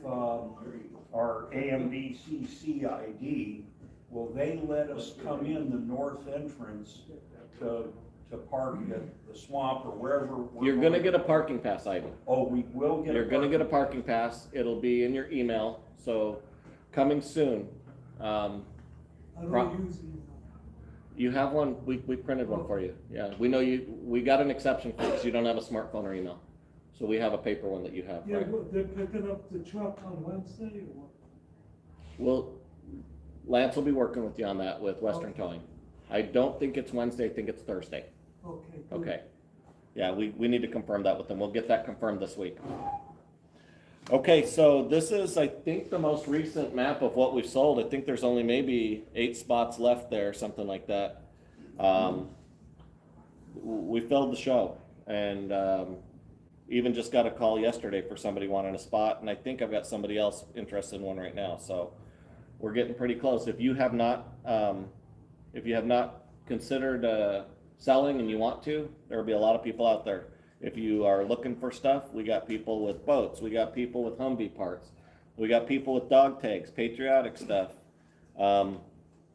our AMVCC ID, will they let us come in the north entrance to park at the swamp or wherever? we're You're gonna going? get a parking pass item. Oh, we will get a You're gonna get a parking- parking pass. It'll be in your email, so coming soon. I Pro- don't use email. You have one, we printed one for you. Yeah, we know we got an exception for because you don't have a smartphone or email. So we have a paper one that you have, Yeah, right? but they're picking up the truck on Wednesday or what? Well, Lance will be working with you on that with Western Towing. I don't think it's Wednesday, I think it's Thursday. Okay. good. Okay. Yeah, we need to confirm that with them. We'll get that confirmed this week. Okay, so this is, I think, the most recent map of what we've sold. I think there's only maybe 8 spots left there, something like that. We filled the show, and even just got a call yesterday for somebody wanting a spot, and I think I've got somebody else interested in one right now. So we're getting pretty close. If you have not considered selling and you want to, there will be a lot of people out there. If you are looking for stuff, we got people with boats, we got people with Humvee parts, we got people with dog tags, patriotic stuff,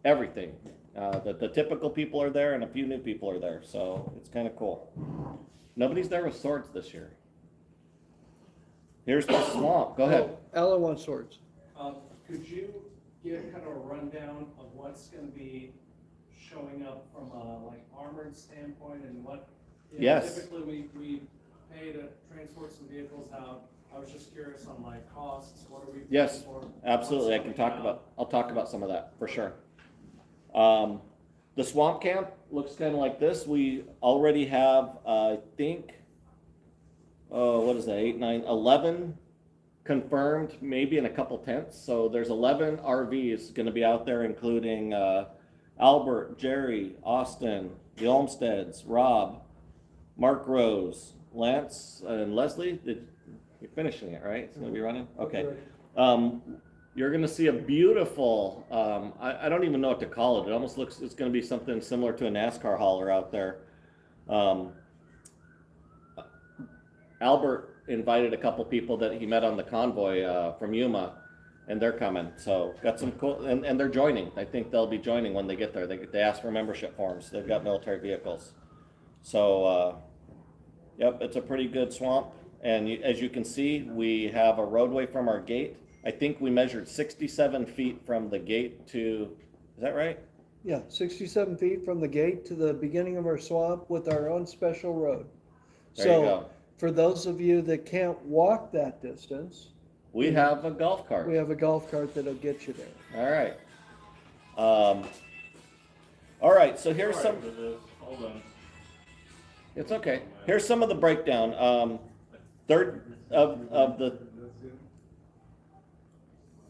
everything. The typical people are there and a few new people are there, so it's kind of cool. Nobody's there with swords this year. Here's the swamp, go ahead. Alan wants swords. Could you give kind of a rundown of what's gonna be showing up from a like armored standpoint and what? Yes. Typically, we pay to transport some vehicles out. I was just curious on like costs, what are we? Yes, paying for? absolutely, What's I'll talk about some of that, for sure. The swamp camp looks kind of like this. We already have, I think, what is that, 8, 9, 11 confirmed, maybe in a couple tents. So there's 11 RVs gonna be out there, including Albert, Jerry, Austin, the Olmsteads, Rob, Mark Rose, Lance, and Leslie. You're finishing it, right? It's gonna be running? Okay. You're gonna see a beautiful, I don't even know what to call it. It almost looks, it's gonna be something similar to a NASCAR hauler out there. Albert invited a couple people that he met on the convoy from Yuma, and they're coming. So got some cool, and they're joining. I think they'll be joining when they get there. They ask for membership forms. They've got military vehicles. So, yep, it's a pretty good swamp. And as you can see, we have a roadway from our gate. I think we measured 67 feet from the gate to, is that right? Yeah, 67 feet from the gate to the beginning of our swamp with our own special road. There you go. For those of you that can't walk that distance, We have a golf cart. we have a golf cart that'll get you there. All right. All right, so here's Sorry some, for this. Hold on. it's okay. Here's some of the breakdown. Third of the,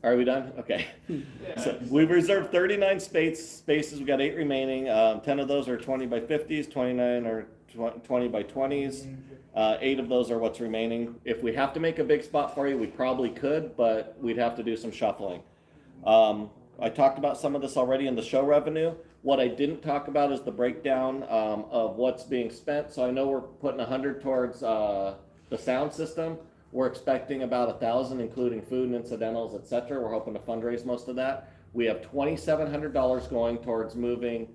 are we done? Okay. So we've reserved 39 spaces. We've got 8 remaining. 10 of those are 20 by 50s, 29 are 20 by 20s. 8 of those are what's remaining. If we have to make a big spot for you, we probably could, but we'd have to do some shuffling. I talked about some of this already in the show revenue. What I didn't talk about is the breakdown of what's being spent. So I know we're putting 100 towards the sound system. We're expecting about 1,000, including food and incidentals, etc. We're hoping to fundraise most of that. We have $2,700 going towards moving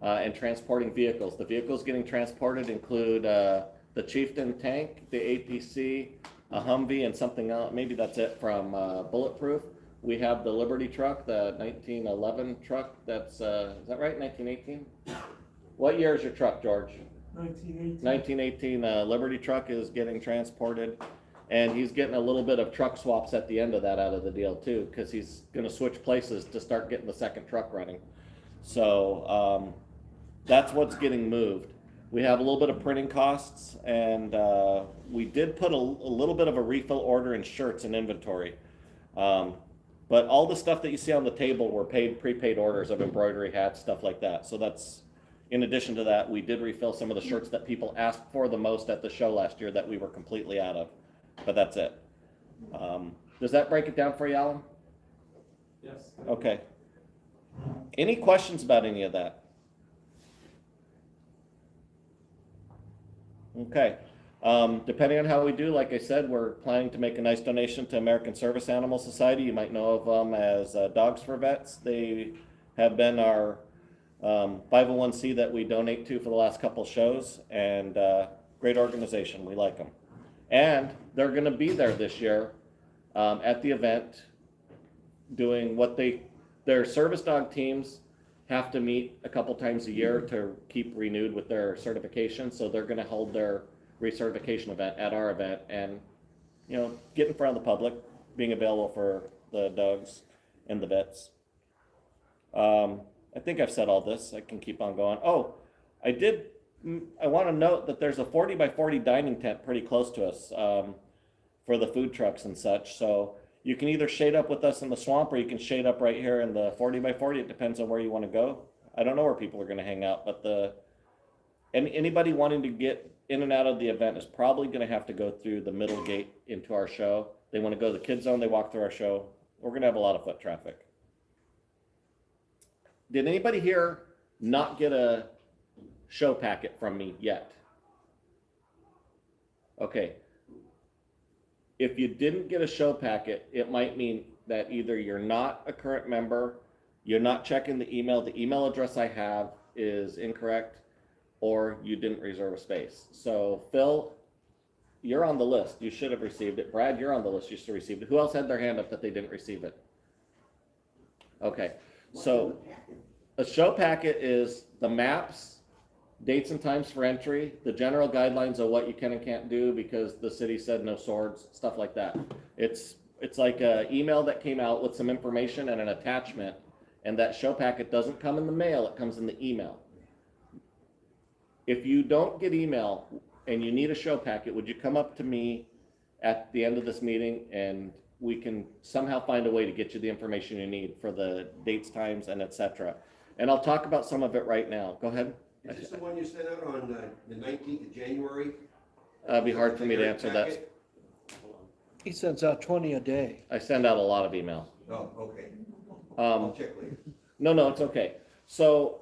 and transporting vehicles. The vehicles getting transported include the Chieftain tank, the APC, a Humvee, and something else. Maybe that's it from Bulletproof. We have the Liberty truck, the 1911 truck. That's is that right? 1918. What year is your truck, George? 1918. 1918 Liberty truck is getting transported, and he's getting a little bit of truck swaps at the end of that out of the deal too, because he's going to switch places to start getting the second truck running. So that's what's getting moved. We have a little bit of printing costs, and we did put a little bit of a refill order in shirts and inventory. But all the stuff that you see on the table were prepaid orders of embroidery, hats, stuff like that. So that's, in addition to that, we did refill some of the shirts that people asked for the most at the show last year that we were completely out of. But that's it. Does that break it down for you, Alan? Yes. Okay. Any questions about any of that? Okay. Depending on how we do, like I said, we're planning to make a nice donation to American Service Animal Society. You might know of them as Dogs for Vets. They have been our 501c that we donate to for the last couple shows, and great organization. We like them. And they're going to be there this year at the event doing what their service dog teams have to meet a couple times a year to keep renewed with their certification. So they're going to hold their recertification event at our event and, you know, get in front of the public, being available for the dogs and the vets. I think I've said all this. I can keep on going. Oh, I want to note that there's a 40 by 40 dining tent pretty close to us for the food trucks and such. So you can either shade up with us in the swamp, or you can shade up right here in the 40 by 40. It depends on where you want to go. I don't know where people are going to hang out, but anybody wanting to get in and out of the event is probably going to have to go through the middle gate into our show. They want to go to the kids zone, they walk through our show. We're going to have a lot of foot traffic. Did anybody here not get a show packet from me yet? Okay. If you didn't get a show packet, it might mean that either you're not a current member, you're not checking the email address I have is incorrect, or you didn't reserve a space. So Phil, you're on the list. You should have received it. Brad, you're on the list. You should have received it. Who else had their hand up that they didn't receive it? Okay. So a show packet is the maps, dates and times for entry, the general guidelines of what you can and can't do because the city said no swords, stuff like that. It's like an email that came out with some information and an attachment, and that show packet doesn't come in the mail, it comes in the email. If you don't get email and you need a show packet, would you come up to me at the end of this meeting and we can somehow find a way to get you the information you need for the dates, times, and etc. And I'll talk about some of it right now. Go ahead. Is this the one you sent out on the 19th of January? It'd be hard for me to answer that. He sends out 20 a day. I send out a lot of email. Oh, okay. I'll check later. No, it's okay. So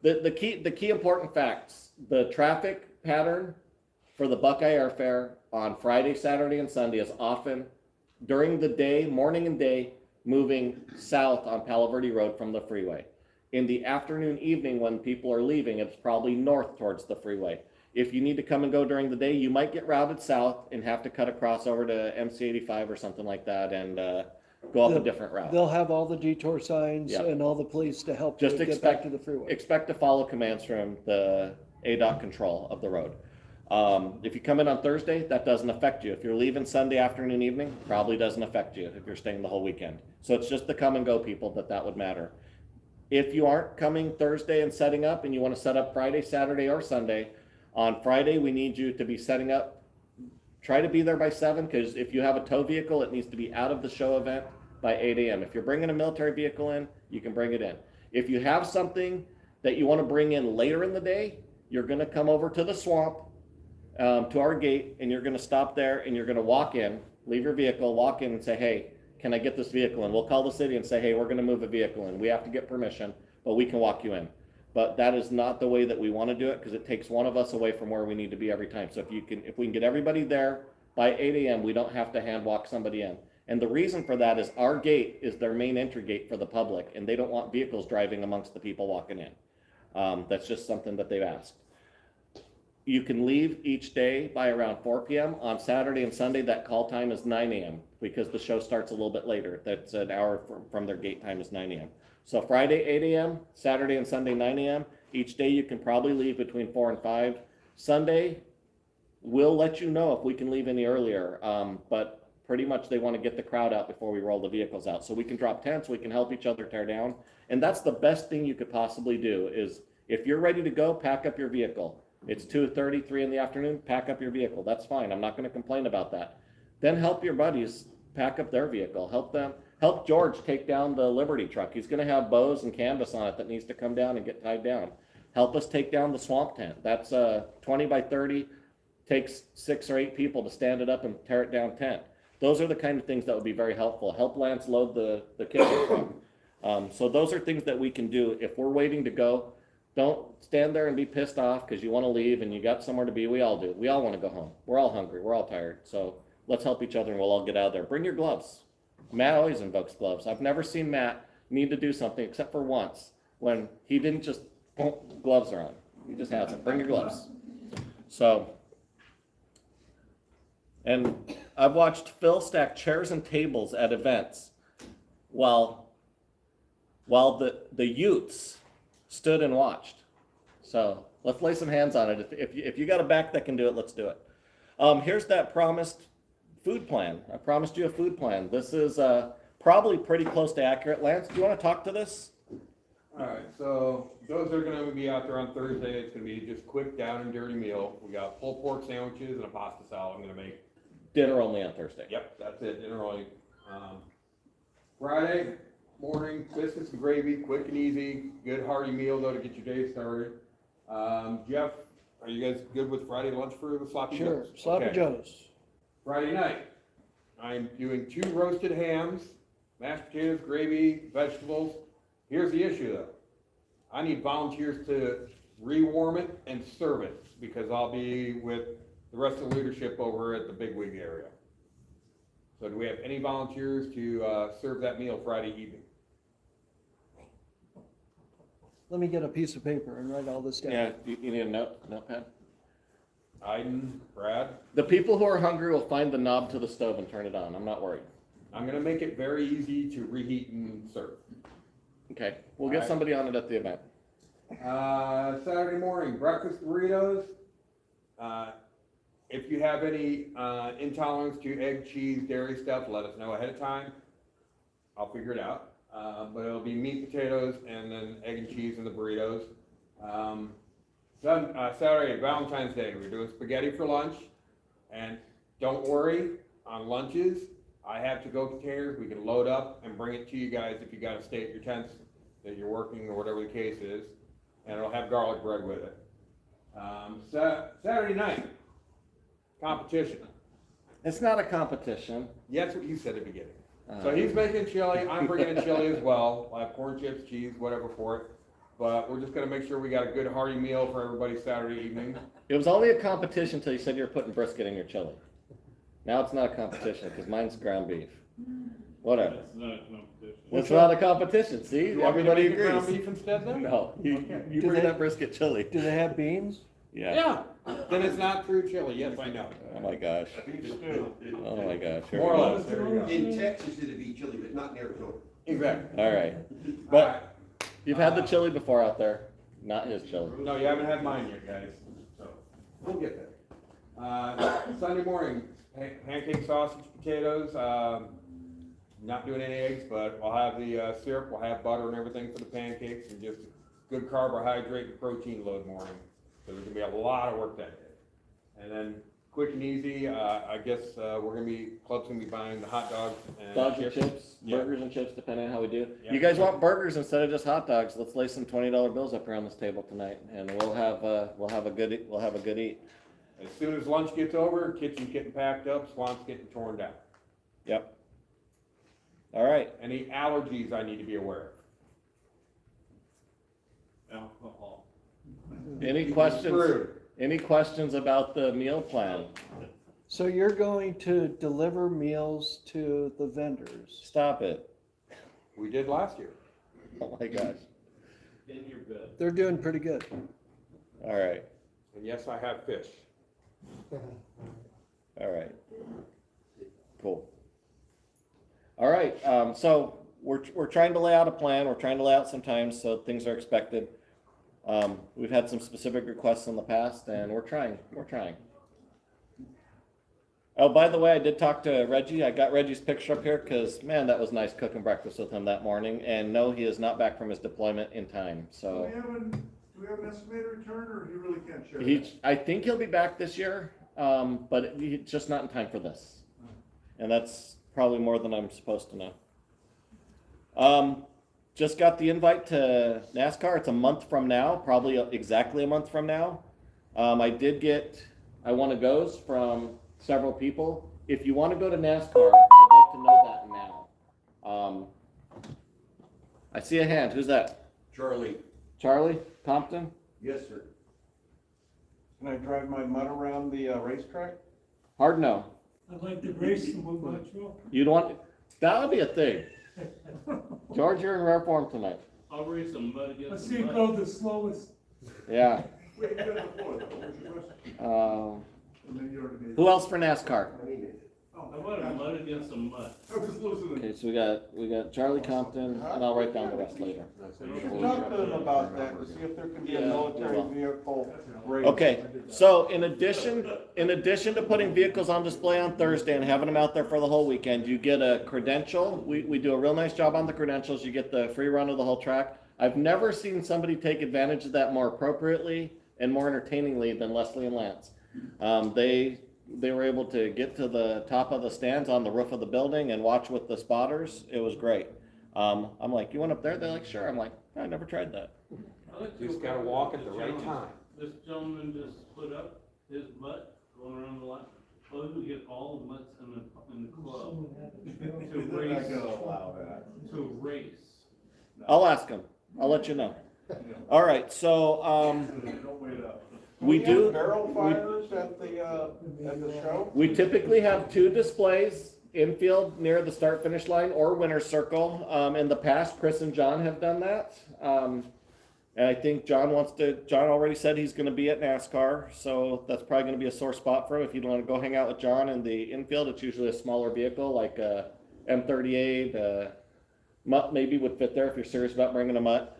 the key important facts, the traffic pattern for the Buckeye Airfare on Friday, Saturday, and Sunday is often during the day, morning and day, moving south on Palo Verde Road from the freeway. In the afternoon, evening, when people are leaving, it's probably north towards the freeway. If you need to come and go during the day, you might get routed south and have to cut across over to MC 85 or something like that and go up a different route. They'll have all the detour signs Yep. and all the police to help Just you get back to the freeway. Expect to follow commands from the ADOT control of the road. If you come in on Thursday, that doesn't affect you. If you're leaving Sunday afternoon, evening, probably doesn't affect you if you're staying the whole weekend. So it's just the come and go people that would matter. If you aren't coming Thursday and setting up and you want to set up Friday, Saturday, or Sunday, on Friday, we need you to be setting up. Try to be there by 7, because if you have a tow vehicle, it needs to be out of the show event by 8 a.m. If you're bringing a military vehicle in, you can bring it in. If you have something that you want to bring in later in the day, you're gonna come over to the swamp, to our gate, and you're gonna stop there, and you're gonna walk in, leave your vehicle, walk in and say, hey, can I get this vehicle in? We'll call the city and say, hey, we're gonna move a vehicle in. We have to get permission, but we can walk you in. But that is not the way that we wanna do it, because it takes one of us away from where we need to be every time. So if we can get everybody there by 8 a.m., we don't have to hand walk somebody in. And the reason for that is our gate is their main entry gate for the public, and they don't want vehicles driving amongst the people walking in. That's just something that they've asked. You can leave each day by around 4 p.m. On Saturday and Sunday, that call time is 9 a.m. because the show starts a little bit later. That's an hour from their gate time is 9 a.m. So Friday, 8 a.m., Saturday and Sunday, 9 a.m. Each day you can probably leave between 4 and 5. Sunday, we'll let you know if we can leave any earlier, but pretty much they want to get the crowd out before we roll the vehicles out. So we can drop tents, we can help each other tear down. And that's the best thing you could possibly do is if you're ready to go, pack up your vehicle. It's 2:30, 3 in the afternoon, pack up your vehicle. That's fine. I'm not going to complain about that. Then help your buddies pack up their vehicle. Help George take down the Liberty truck. He's going to have bows and canvas on it that needs to come down and get tied down. Help us take down the swamp tent. That's 20 by 30, takes 6 or 8 people to stand it up and tear it down tent. Those are the kind of things that would be very helpful. Help Lance load the kitchen truck. So those are things that we can do. If we're waiting to go, don't stand there and be pissed off because you want to leave and you got somewhere to be. We all do. We all want to go home. We're all hungry. We're all tired. So let's help each other and we'll all get out of there. Bring your gloves. Matt always invokes gloves. I've never seen Matt need to do something except for once when he didn't just, gloves are on. He just hasn't. Bring your gloves. So, and I've watched Phil stack chairs and tables at events while the youths stood and watched. So let's lay some hands on it. If you got a back that can do it, let's do it. Here's that promised food plan. I promised you a food plan. This is probably pretty close to accurate. Lance, do you want to talk to this? All right, so those are gonna be out there on Thursday. It's gonna be just quick down and dirty meal. We got pulled pork sandwiches and a pasta salad I'm gonna make. Dinner only on Thursday. Yep, that's it, dinner only. Friday morning, biscuits and gravy, quick and easy, good hearty meal though to get your day started. Jeff, are you guys good with Friday lunch for the sloppy Sure, joes? sloppy Okay. joes. Friday night, I'm doing 2 roasted hams, mashed potatoes, gravy, vegetables. Here's the issue though. I need volunteers to rewarm it and serve it because I'll be with the rest of the leadership over at the Bigwig area. So do we have any volunteers to serve that meal Friday evening? Let me get a piece of paper and write all this down. Yeah, you need a notepad? Iden, Brad, The people who are hungry will find the knob to the stove and turn it on. I'm not worried. I'm gonna make it very easy to reheat and serve. Okay, we'll get Alright. somebody on it at the event. Saturday morning, breakfast burritos. If you have any intolerance to egg, cheese, dairy stuff, let us know ahead of time. I'll figure it out. But it'll be meat, potatoes, and then egg and cheese in the burritos. Saturday, Valentine's Day, we're doing spaghetti for lunch. And don't worry, on lunches, I have to-go containers. We can load up and bring it to you guys if you gotta stay at your tents that you're working or whatever the case is. And it'll have garlic bread with it. Saturday night, competition. It's not a competition. Yeah, that's what you said at the beginning. So he's making chili, I'm bringing in chili as well. I'll have corn chips, cheese, whatever for it. But we're just gonna make sure we got a good hearty meal for everybody Saturday evening. It was only a competition until you said you were putting brisket in your chili. Now it's not a competition because mine's ground beef. Whatever. That's not a competition. It's not a competition, see? You want me to Everybody make it ground agrees. beef instead then? No, you Do bring they- that brisket chili. Do they have beans? Yeah. Yeah, then it's not true chili, yes, I know. Oh my gosh. Oh my gosh. Here More we or go. less, there you go. In Texas, it'd be chili, but not in Arizona. Exactly. All right. Alright. But you've had the chili before out there, not his chili. No, you haven't had mine yet, guys, so we'll get there. Sunday morning, pancake, sausage, potatoes, not doing any eggs, but I'll have the syrup, we'll have butter and everything for the pancakes, and just good carbohydrate and protein load morning. So there's gonna be a lot of work that day. And then quick and easy. I guess, club's gonna be buying the hot dogs and Dogs and chips, Yeah. burgers and chips, depending on how we do. Yeah. You guys want burgers instead of just hot dogs? Let's lay some $20 bills up here on this table tonight, and we'll have a good eat. As soon as lunch gets over, kitchen's getting packed up, swamp's getting torn down. Yep. All right. Any allergies I need to be aware of? Alcohol. Any questions? Screwed. Any questions about the meal plan? So you're going to deliver meals to the vendors? Stop it. We did last year. Oh my gosh. Then you're good. They're doing pretty good. All right. And yes, I have fish. All right. Cool. All right. So we're trying to lay out a plan. We're trying to lay out some times so things are expected. We've had some specific requests in the past, and we're trying. Oh, by the way, I did talk to Reggie. I got Reggie's picture up here because, man, that was nice cooking breakfast with him that morning. And no, he is not back from his deployment in time. Do So we have an estimated return, or you really can't share that? I think he'll be back this year, but he's just not in time for this. And that's probably more than I'm supposed to know. Just got the invite to NASCAR. It's a month from now, probably exactly a month from now. I did get I want to goes from several people. If you want to go to NASCAR, I'd like to know that now. I see a hand. Who's that? Charlie, Charlie Compton? yes, sir. Can I drive my mutt around the racetrack? Hard no. I'd like to race them with my truck. You'd want, that would be a thing. George, you're in rare form tonight. I'll raise some mud Let's against see the who mud. goes the slowest. Yeah. Wait, you got the floor, though. What's your question? And then you already made it. Who else for NASCAR? I mean, Oh, I want a mud against some mud. I was listening. Okay, so we got Charlie Compton, and I'll write down the rest later. We should talk to them about that, to see if there could be a military vehicle race. Okay, so in addition to putting vehicles on display on Thursday and having them out there for the whole weekend, you get a credential. We do a real nice job on the credentials. You get the free run of the whole track. I've never seen somebody take advantage of that more appropriately and more entertainingly than Leslie and Lance. They were able to get to the top of the stands on the roof of the building and watch with the spotters. It was great. I'm like, you went up there? They're like, sure. I'm like, I never tried that. I like Just to gotta go walk back at to the right gentleman. time. This gentleman just put up his mutt going around the lot. Well, we get all the mutts in the club to race. To race. I'll ask him. I'll let you know. All right, so Don't wait up. we have do. barrel fires at the show? We typically have 2 displays, infield near the start finish line or winner's circle. In the past, Chris and John have done that. And I think John already said he's gonna be at NASCAR, so that's probably gonna be a sore spot for him. If you wanna go hang out with John in the infield, it's usually a smaller vehicle like a M38, mutt maybe would fit there if you're serious about bringing a mutt.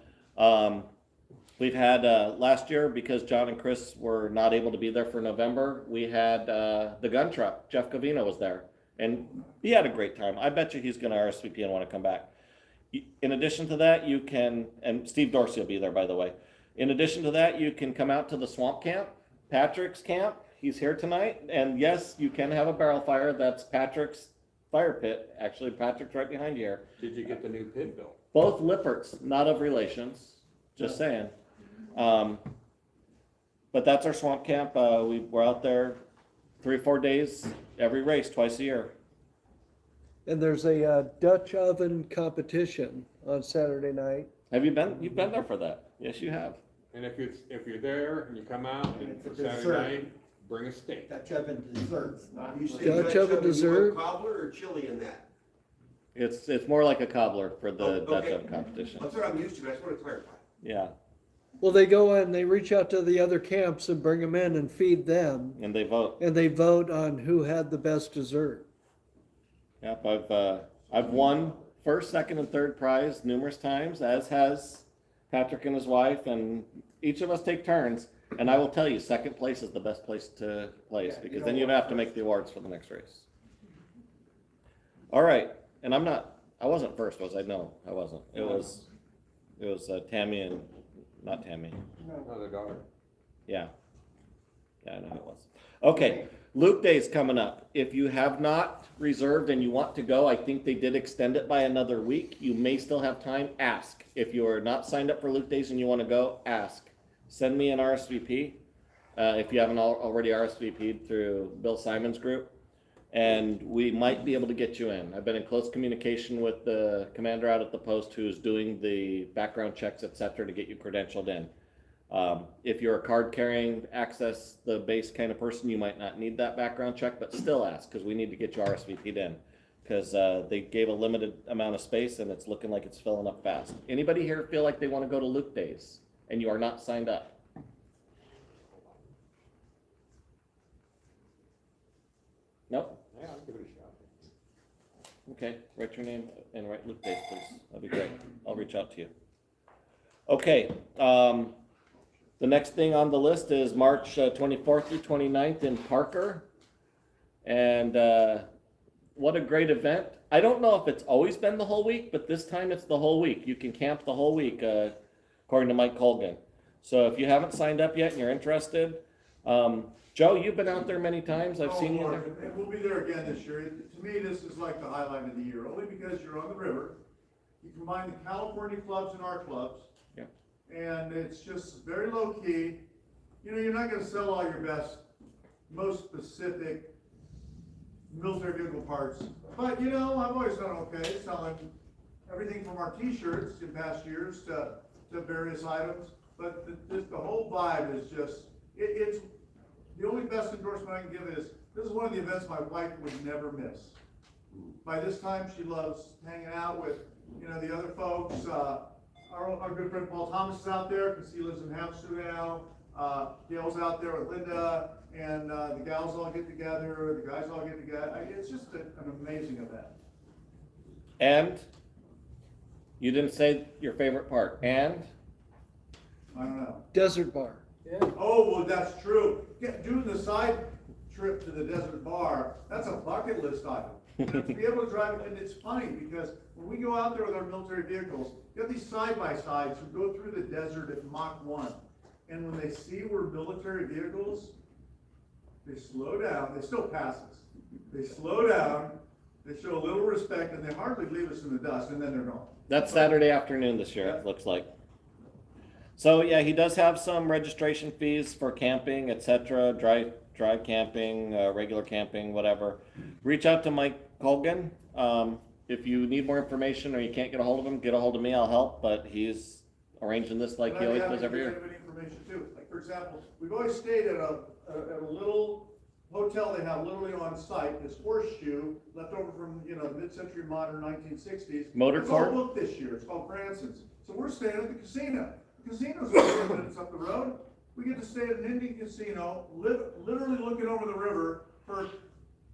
We've had, last year, because John and Chris were not able to be there for November, we had the gun truck. Jeff Covino was there, and he had a great time. I bet you he's gonna RSVP and wanna come back. In addition to that, you can, and Steve Dorsey will be there, by the way. In addition to that, you can come out to the swamp camp, Patrick's camp. He's here tonight, and yes, you can have a barrel fire. That's Patrick's fire pit. Actually, Patrick's right behind you here. Did you get the new pit built? Both Lipperts, not of relations, just saying. But that's our swamp camp. We're out there 3 or 4 days, every race, twice a year. And there's a Dutch oven competition on Saturday night. Have you been? You've been there for that? Yes, you have. And if you're there and you come out and for It's a Saturday dessert. night, bring a steak. Dutch oven desserts. You say Dutch oven you dessert? want cobbler or chili in that? It's more like a cobbler for the Oh, Dutch okay. oven competition. That's what I'm used to, but I just want to clarify. Yeah, Well, they go and they reach out to the other camps and bring them in and feed them. and they vote. And they vote on who had the best dessert. Yep, I've won first, second, and third prize numerous times, as has Patrick and his wife, and each of us take turns. And I will tell you, second place is the best place to place, Yeah, because you then don't you'd want have to make the awards for the next race. All right, and I wasn't first, was I? No, I wasn't. It was Tammy and, not Tammy. Another daughter. Yeah. Yeah, I know who it was. Okay, Luke Day's coming up. If you have not reserved and you want to go, I think they did extend it by another week. You may still have time. Ask. If you are not signed up for Luke Days and you want to go, ask. Send me an RSVP if you haven't already RSVP'd through Bill Simon's group, and we might be able to get you in. I've been in close communication with the commander out at the post who's doing the background checks, etc., to get you credentialed in. If you're a card carrying access the base kind of person, you might not need that background check, but still ask, because we need to get you RSVP'd in, because they gave a limited amount of space and it's looking like it's filling up fast. Anybody here feel like they want to go to Luke Days and you are not signed up? Nope. Yeah, I'll give it a shot. Okay, write your name and write Luke Days, please. That'd be great. I'll reach out to you. Okay, the next thing on the list is March 24th through 29th in Parker. And what a great event. I don't know if it's always been the whole week, but this time it's the whole week. You can camp the whole week, according to Mike Colgan. So if you haven't signed up yet and you're interested, Joe, you've been out there many times. I've seen you there. And we'll be there again this year. To me, this is like the highlight of the year, only because you're on the river. You combine the California clubs and our clubs. Yep. And it's just very low key. You know, you're not gonna sell all your best, most specific military vehicle parts. But you know, I've always done okay selling everything from our t-shirts in past years to various items. But the whole vibe is just, it's, the only best endorsement I can give is, this is one of the events my wife would never miss. By this time, she loves hanging out with, you know, the other folks. Our good friend Paul Thomas is out there, because he lives in Havasu now. Gail's out there with Linda, and the gals all get together, the guys all get together. It's just an amazing event. And you didn't say your favorite part. And I don't know. Desert Bar. Oh, well, that's true. Doing the side trip to the desert bar, that's a bucket list item. You know, to be able to drive, and it's funny because when we go out there with our military vehicles, you have these side-by-sides who go through the desert at Mach 1. And when they see we're military vehicles, they slow down. They still pass us. They slow down, they show a little respect, and they hardly leave us in the dust, and then they're gone. that's Saturday afternoon this year, it looks like. So yeah, he does have some registration fees for camping, etc., drive camping, regular camping, whatever. Reach out to Mike Colgan. If you need more information or you can't get a hold of him, get a hold of me, I'll help, but he's arranging this like he always does every year. Information too. Like, for example, we've always stayed at a little hotel they have literally on site, this horseshoe, left over from, you know, mid-century modern 1960s. Motor It's court? all booked this year. It's called Branson's. So we're staying at the casino. The casino's 10 minutes up the road. We get to stay at an Indian casino, literally looking over the river for a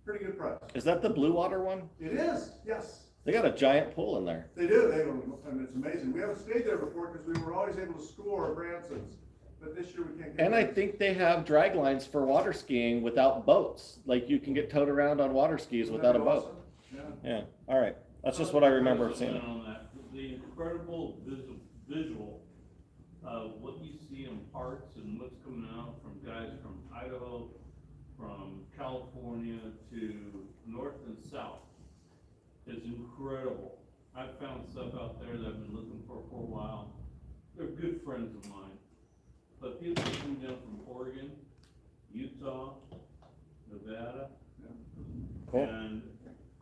pretty good price. Is that the Blue Water one? It is, yes. They got a giant pool in there. They do. I mean, it's amazing. We haven't stayed there before because we were always able to score at Branson's, but this year we can't get. And I think they have drag lines for water skiing without boats. Like you can get towed around on water skis without a boat. Yeah, all right. That's just what I remember seeing. On that, the incredible visual of what you see in parks and what's coming out from guys from Idaho, from California to north and south is incredible. I've found stuff out there that I've been looking for a while. They're good friends of mine. But people coming down from Oregon, Utah, Nevada. Cool. And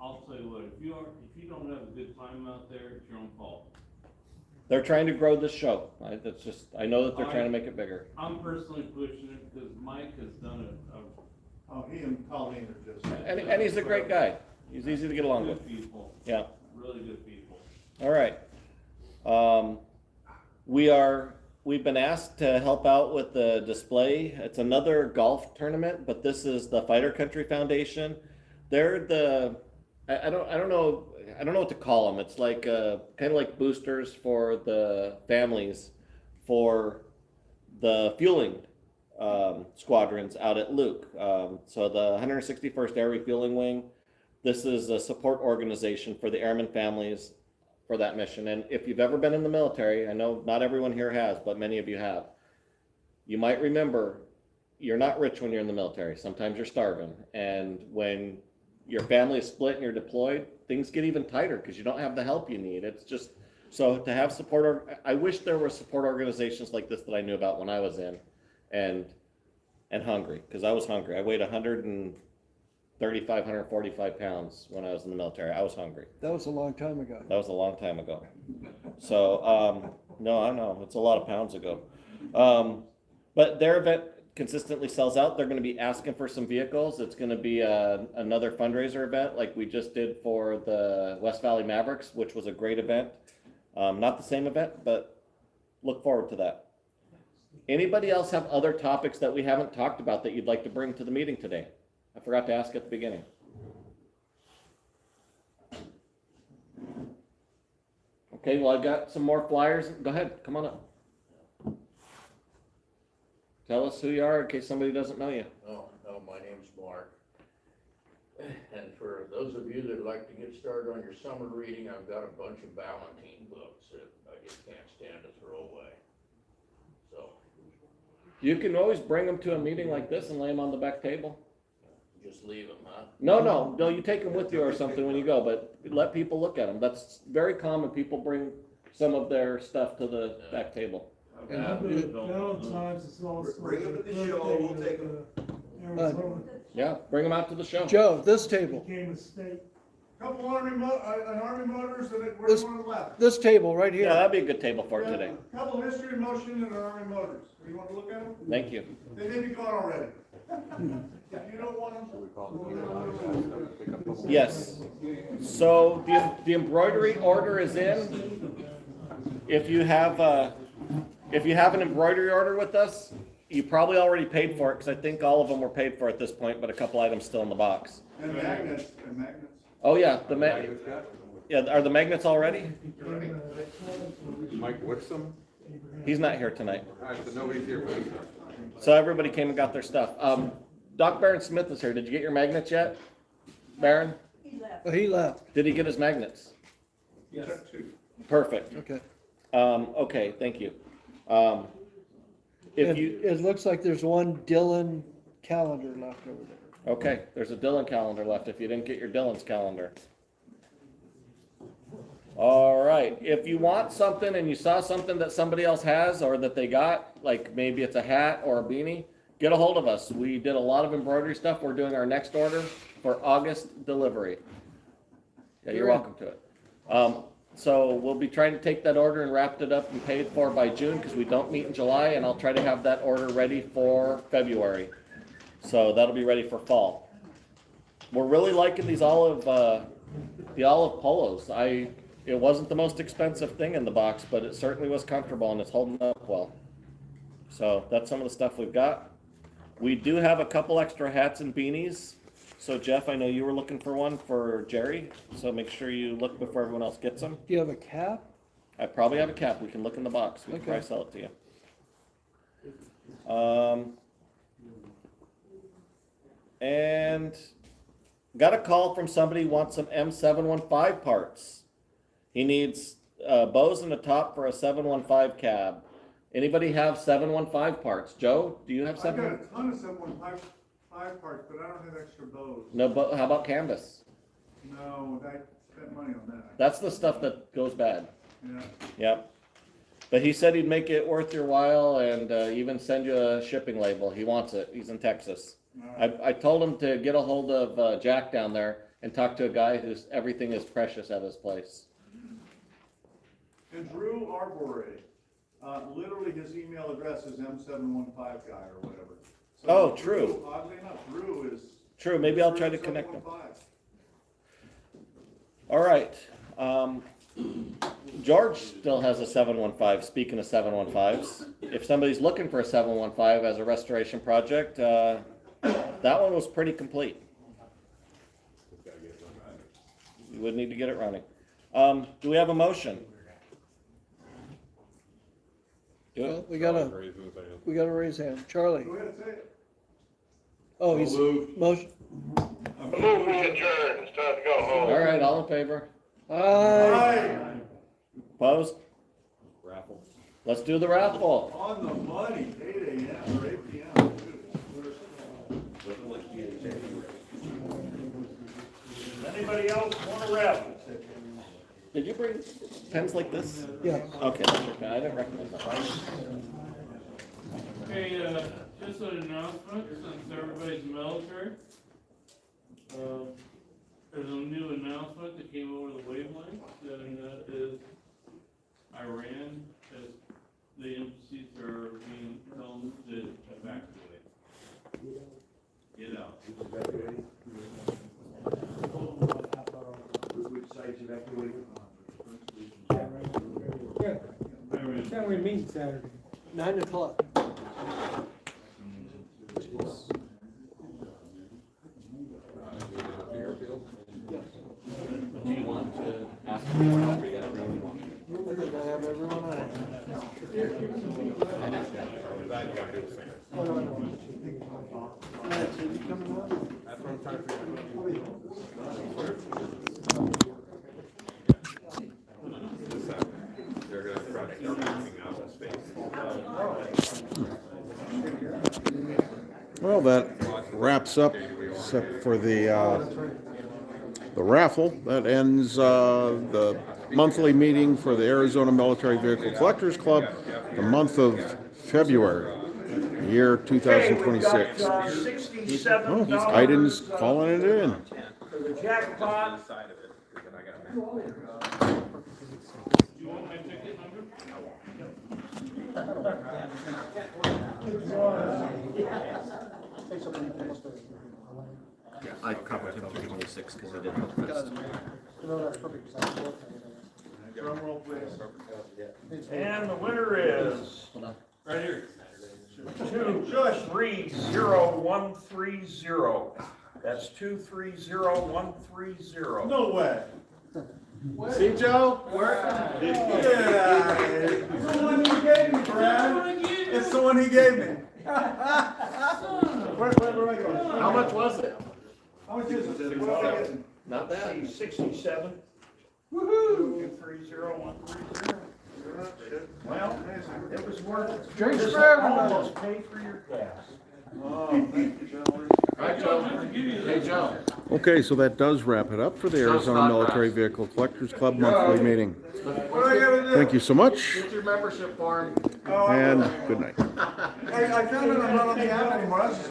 I'll tell you what, if you don't have a good time out there, it's your own fault. They're trying to grow this show. I know that they're trying to make it bigger. I'm personally pushing it because Mike has done Oh, he and Colleen are just. And he's a great guy. He's easy to get along with. good people, Yeah. really good people. All right. We've been asked to help out with the display. It's another golf tournament, but this is the Fighter Country Foundation. They're I don't know what to call them. It's like kind of like boosters for the families for the fueling squadrons out at Luke. So the 161st Air Refueling Wing. This is a support organization for the airmen families for that mission. And if you've ever been in the military, I know not everyone here has, but many of you have. You might remember you're not rich when you're in the military. Sometimes you're starving. And when your family is split and you're deployed, things get even tighter because you don't have the help you need. It's just, so to have support, I wish there were support organizations like this that I knew about when I was in, and hungry, because I was hungry. I weighed 135, 145 pounds when I was in the military. I was hungry. That was a long time ago. That was a long time ago. So, no, I know, it's a lot of pounds ago. But their event consistently sells out. They're gonna be asking for some vehicles. It's gonna be another fundraiser event like we just did for the West Valley Mavericks, which was a great event. Not the same event, but look forward to that. Anybody else have other topics that we haven't talked about that you'd like to bring to the meeting today? I forgot to ask at the beginning. Okay, well, I've got some more flyers. Go ahead, come on up. Tell us who you are in case somebody doesn't know you. Oh, no, my name's Mark. And for those of you that like to get started on your summer reading, I've got a bunch of Valentine books that I just can't stand to throw away. So, You can always bring them to a meeting like this and lay them on the back table. just leave them, huh? No, you take them with you or something when you go, but let people look at them. That's very common. People bring some of their stuff to the back table. Valentine's is also. Bring them to the show, we'll take them. Arizona Yeah, bring them out to the show. Joe, this table, became a state. Couple Army motors and where This- you want to left. this table right Yeah, here. that'd be a good table for it today. Couple history in motion and an Army motors. You want to look at them? Thank you. They may be gone already. If you don't want them. Yes. So the embroidery order is in. If you have an embroidery order with us, you probably already paid for it because I think all of them were paid for at this point, but a couple items still in the box. And magnets, Oh yeah, yeah, are the magnets all ready? Mike Wixom? He's not here tonight. So nobody's here for this. So everybody came and got their stuff. Doc Barron Smith is here. Did you get your magnets yet? Barron? Oh, he left. Did he get his magnets? Yes. Perfect. Okay. Okay, thank you. If you, It looks like there's one Dylan calendar left over there. okay, there's a Dylan calendar left if you didn't get your Dylan's calendar. All right, if you want something and you saw something that somebody else has or that they got, like maybe it's a hat or a beanie, get a hold of us. We did a lot of embroidery stuff. We're doing our next order for August delivery. Yeah, you're welcome to it. So we'll be trying to take that order and wrap it up and paid for by June because we don't meet in July, and I'll try to have that order ready for February. So that'll be ready for fall. We're really liking these the olive polos. It wasn't the most expensive thing in the box, but it certainly was comfortable and it's holding up well. So that's some of the stuff we've got. We do have a couple extra hats and beanies. So Jeff, I know you were looking for one for Jerry, so make sure you look before everyone else gets them. Do you have a cap? I probably have a cap. We can look in the box. We can Okay. probably sell it to you. And got a call from somebody who wants some M715 parts. He needs bows and a top for a 715 cab. Anybody have 715 parts? Joe, do you have I've seven? got a ton of 715 parts, but I don't have extra bows. No, but how about canvas? No, I spent money on that. That's the stuff that goes bad. Yeah. Yep. But he said he'd make it worth your while and even send you a shipping label. He wants it. He's in Texas. I told him to get a hold of Jack down there and talk to a guy whose everything is precious at his place. And Drew Arbore, literally his email address is M715 guy or whatever. So Oh, true. Oddly enough, Drew is. True, maybe I'll try to connect them. 715. All right. George still has a 715, speaking of 715s. If somebody's looking for a 715 as a restoration project, that one was pretty complete. You would need to get it running. Do we have a motion? Do Well, it. we gotta raise hand. Charlie. Go ahead, say it. Oh, he's motion. Move, we adjourn, it's time to go home. All right, all in favor? Aye. Opposed? Raffle. Let's do the raffle. On the money, 8 a.m. or 8 p.m. Anybody else want to raffle? Did you bring pens like this? Yeah. Okay, that's okay. I didn't recognize that. Okay, just an announcement, since everybody's military. There's a new announcement that came over the wavelength, and that is Iran, as the embassies are being told to evacuate. Get out. Which sites evacuated? Iran. Can we meet Saturday? 9 o'clock. Do you want to ask for more help, or you got everyone you want? I think I have everyone on it. Oh, no. TV coming on? That's what I'm trying to figure out. They're gonna try to start moving out of space. Well, that wraps up, except for the raffle. That ends the monthly meeting for the Arizona Military Vehicle Collectors Club, the month of February, year 2026. Oh, Iden's calling it in. For the jackpot, Do you want my ticket number? I covered him for 26 because I didn't know the rest. No, that's perfect. Drum roll, please. and the winner is Right here. 230130. That's 230130. No way. See, Joe? Yeah. It's the one he gave me, Brad. It's the one he gave me. Where am I going? How much was it? How much is it? What am I getting? Not bad. 67. Woohoo! 230130. Well, it was worth it. Drinks This for everybody. almost paid for your gas. Oh, thank you, Joe. Right, Joe. Hey, Joe. Okay, so that does wrap it up for the Arizona Military Vehicle Collectors Club monthly meeting. What do I gotta do? Thank you so much, Get your membership form. Oh, and good night. I found it, I'm not on the app anymore. I was just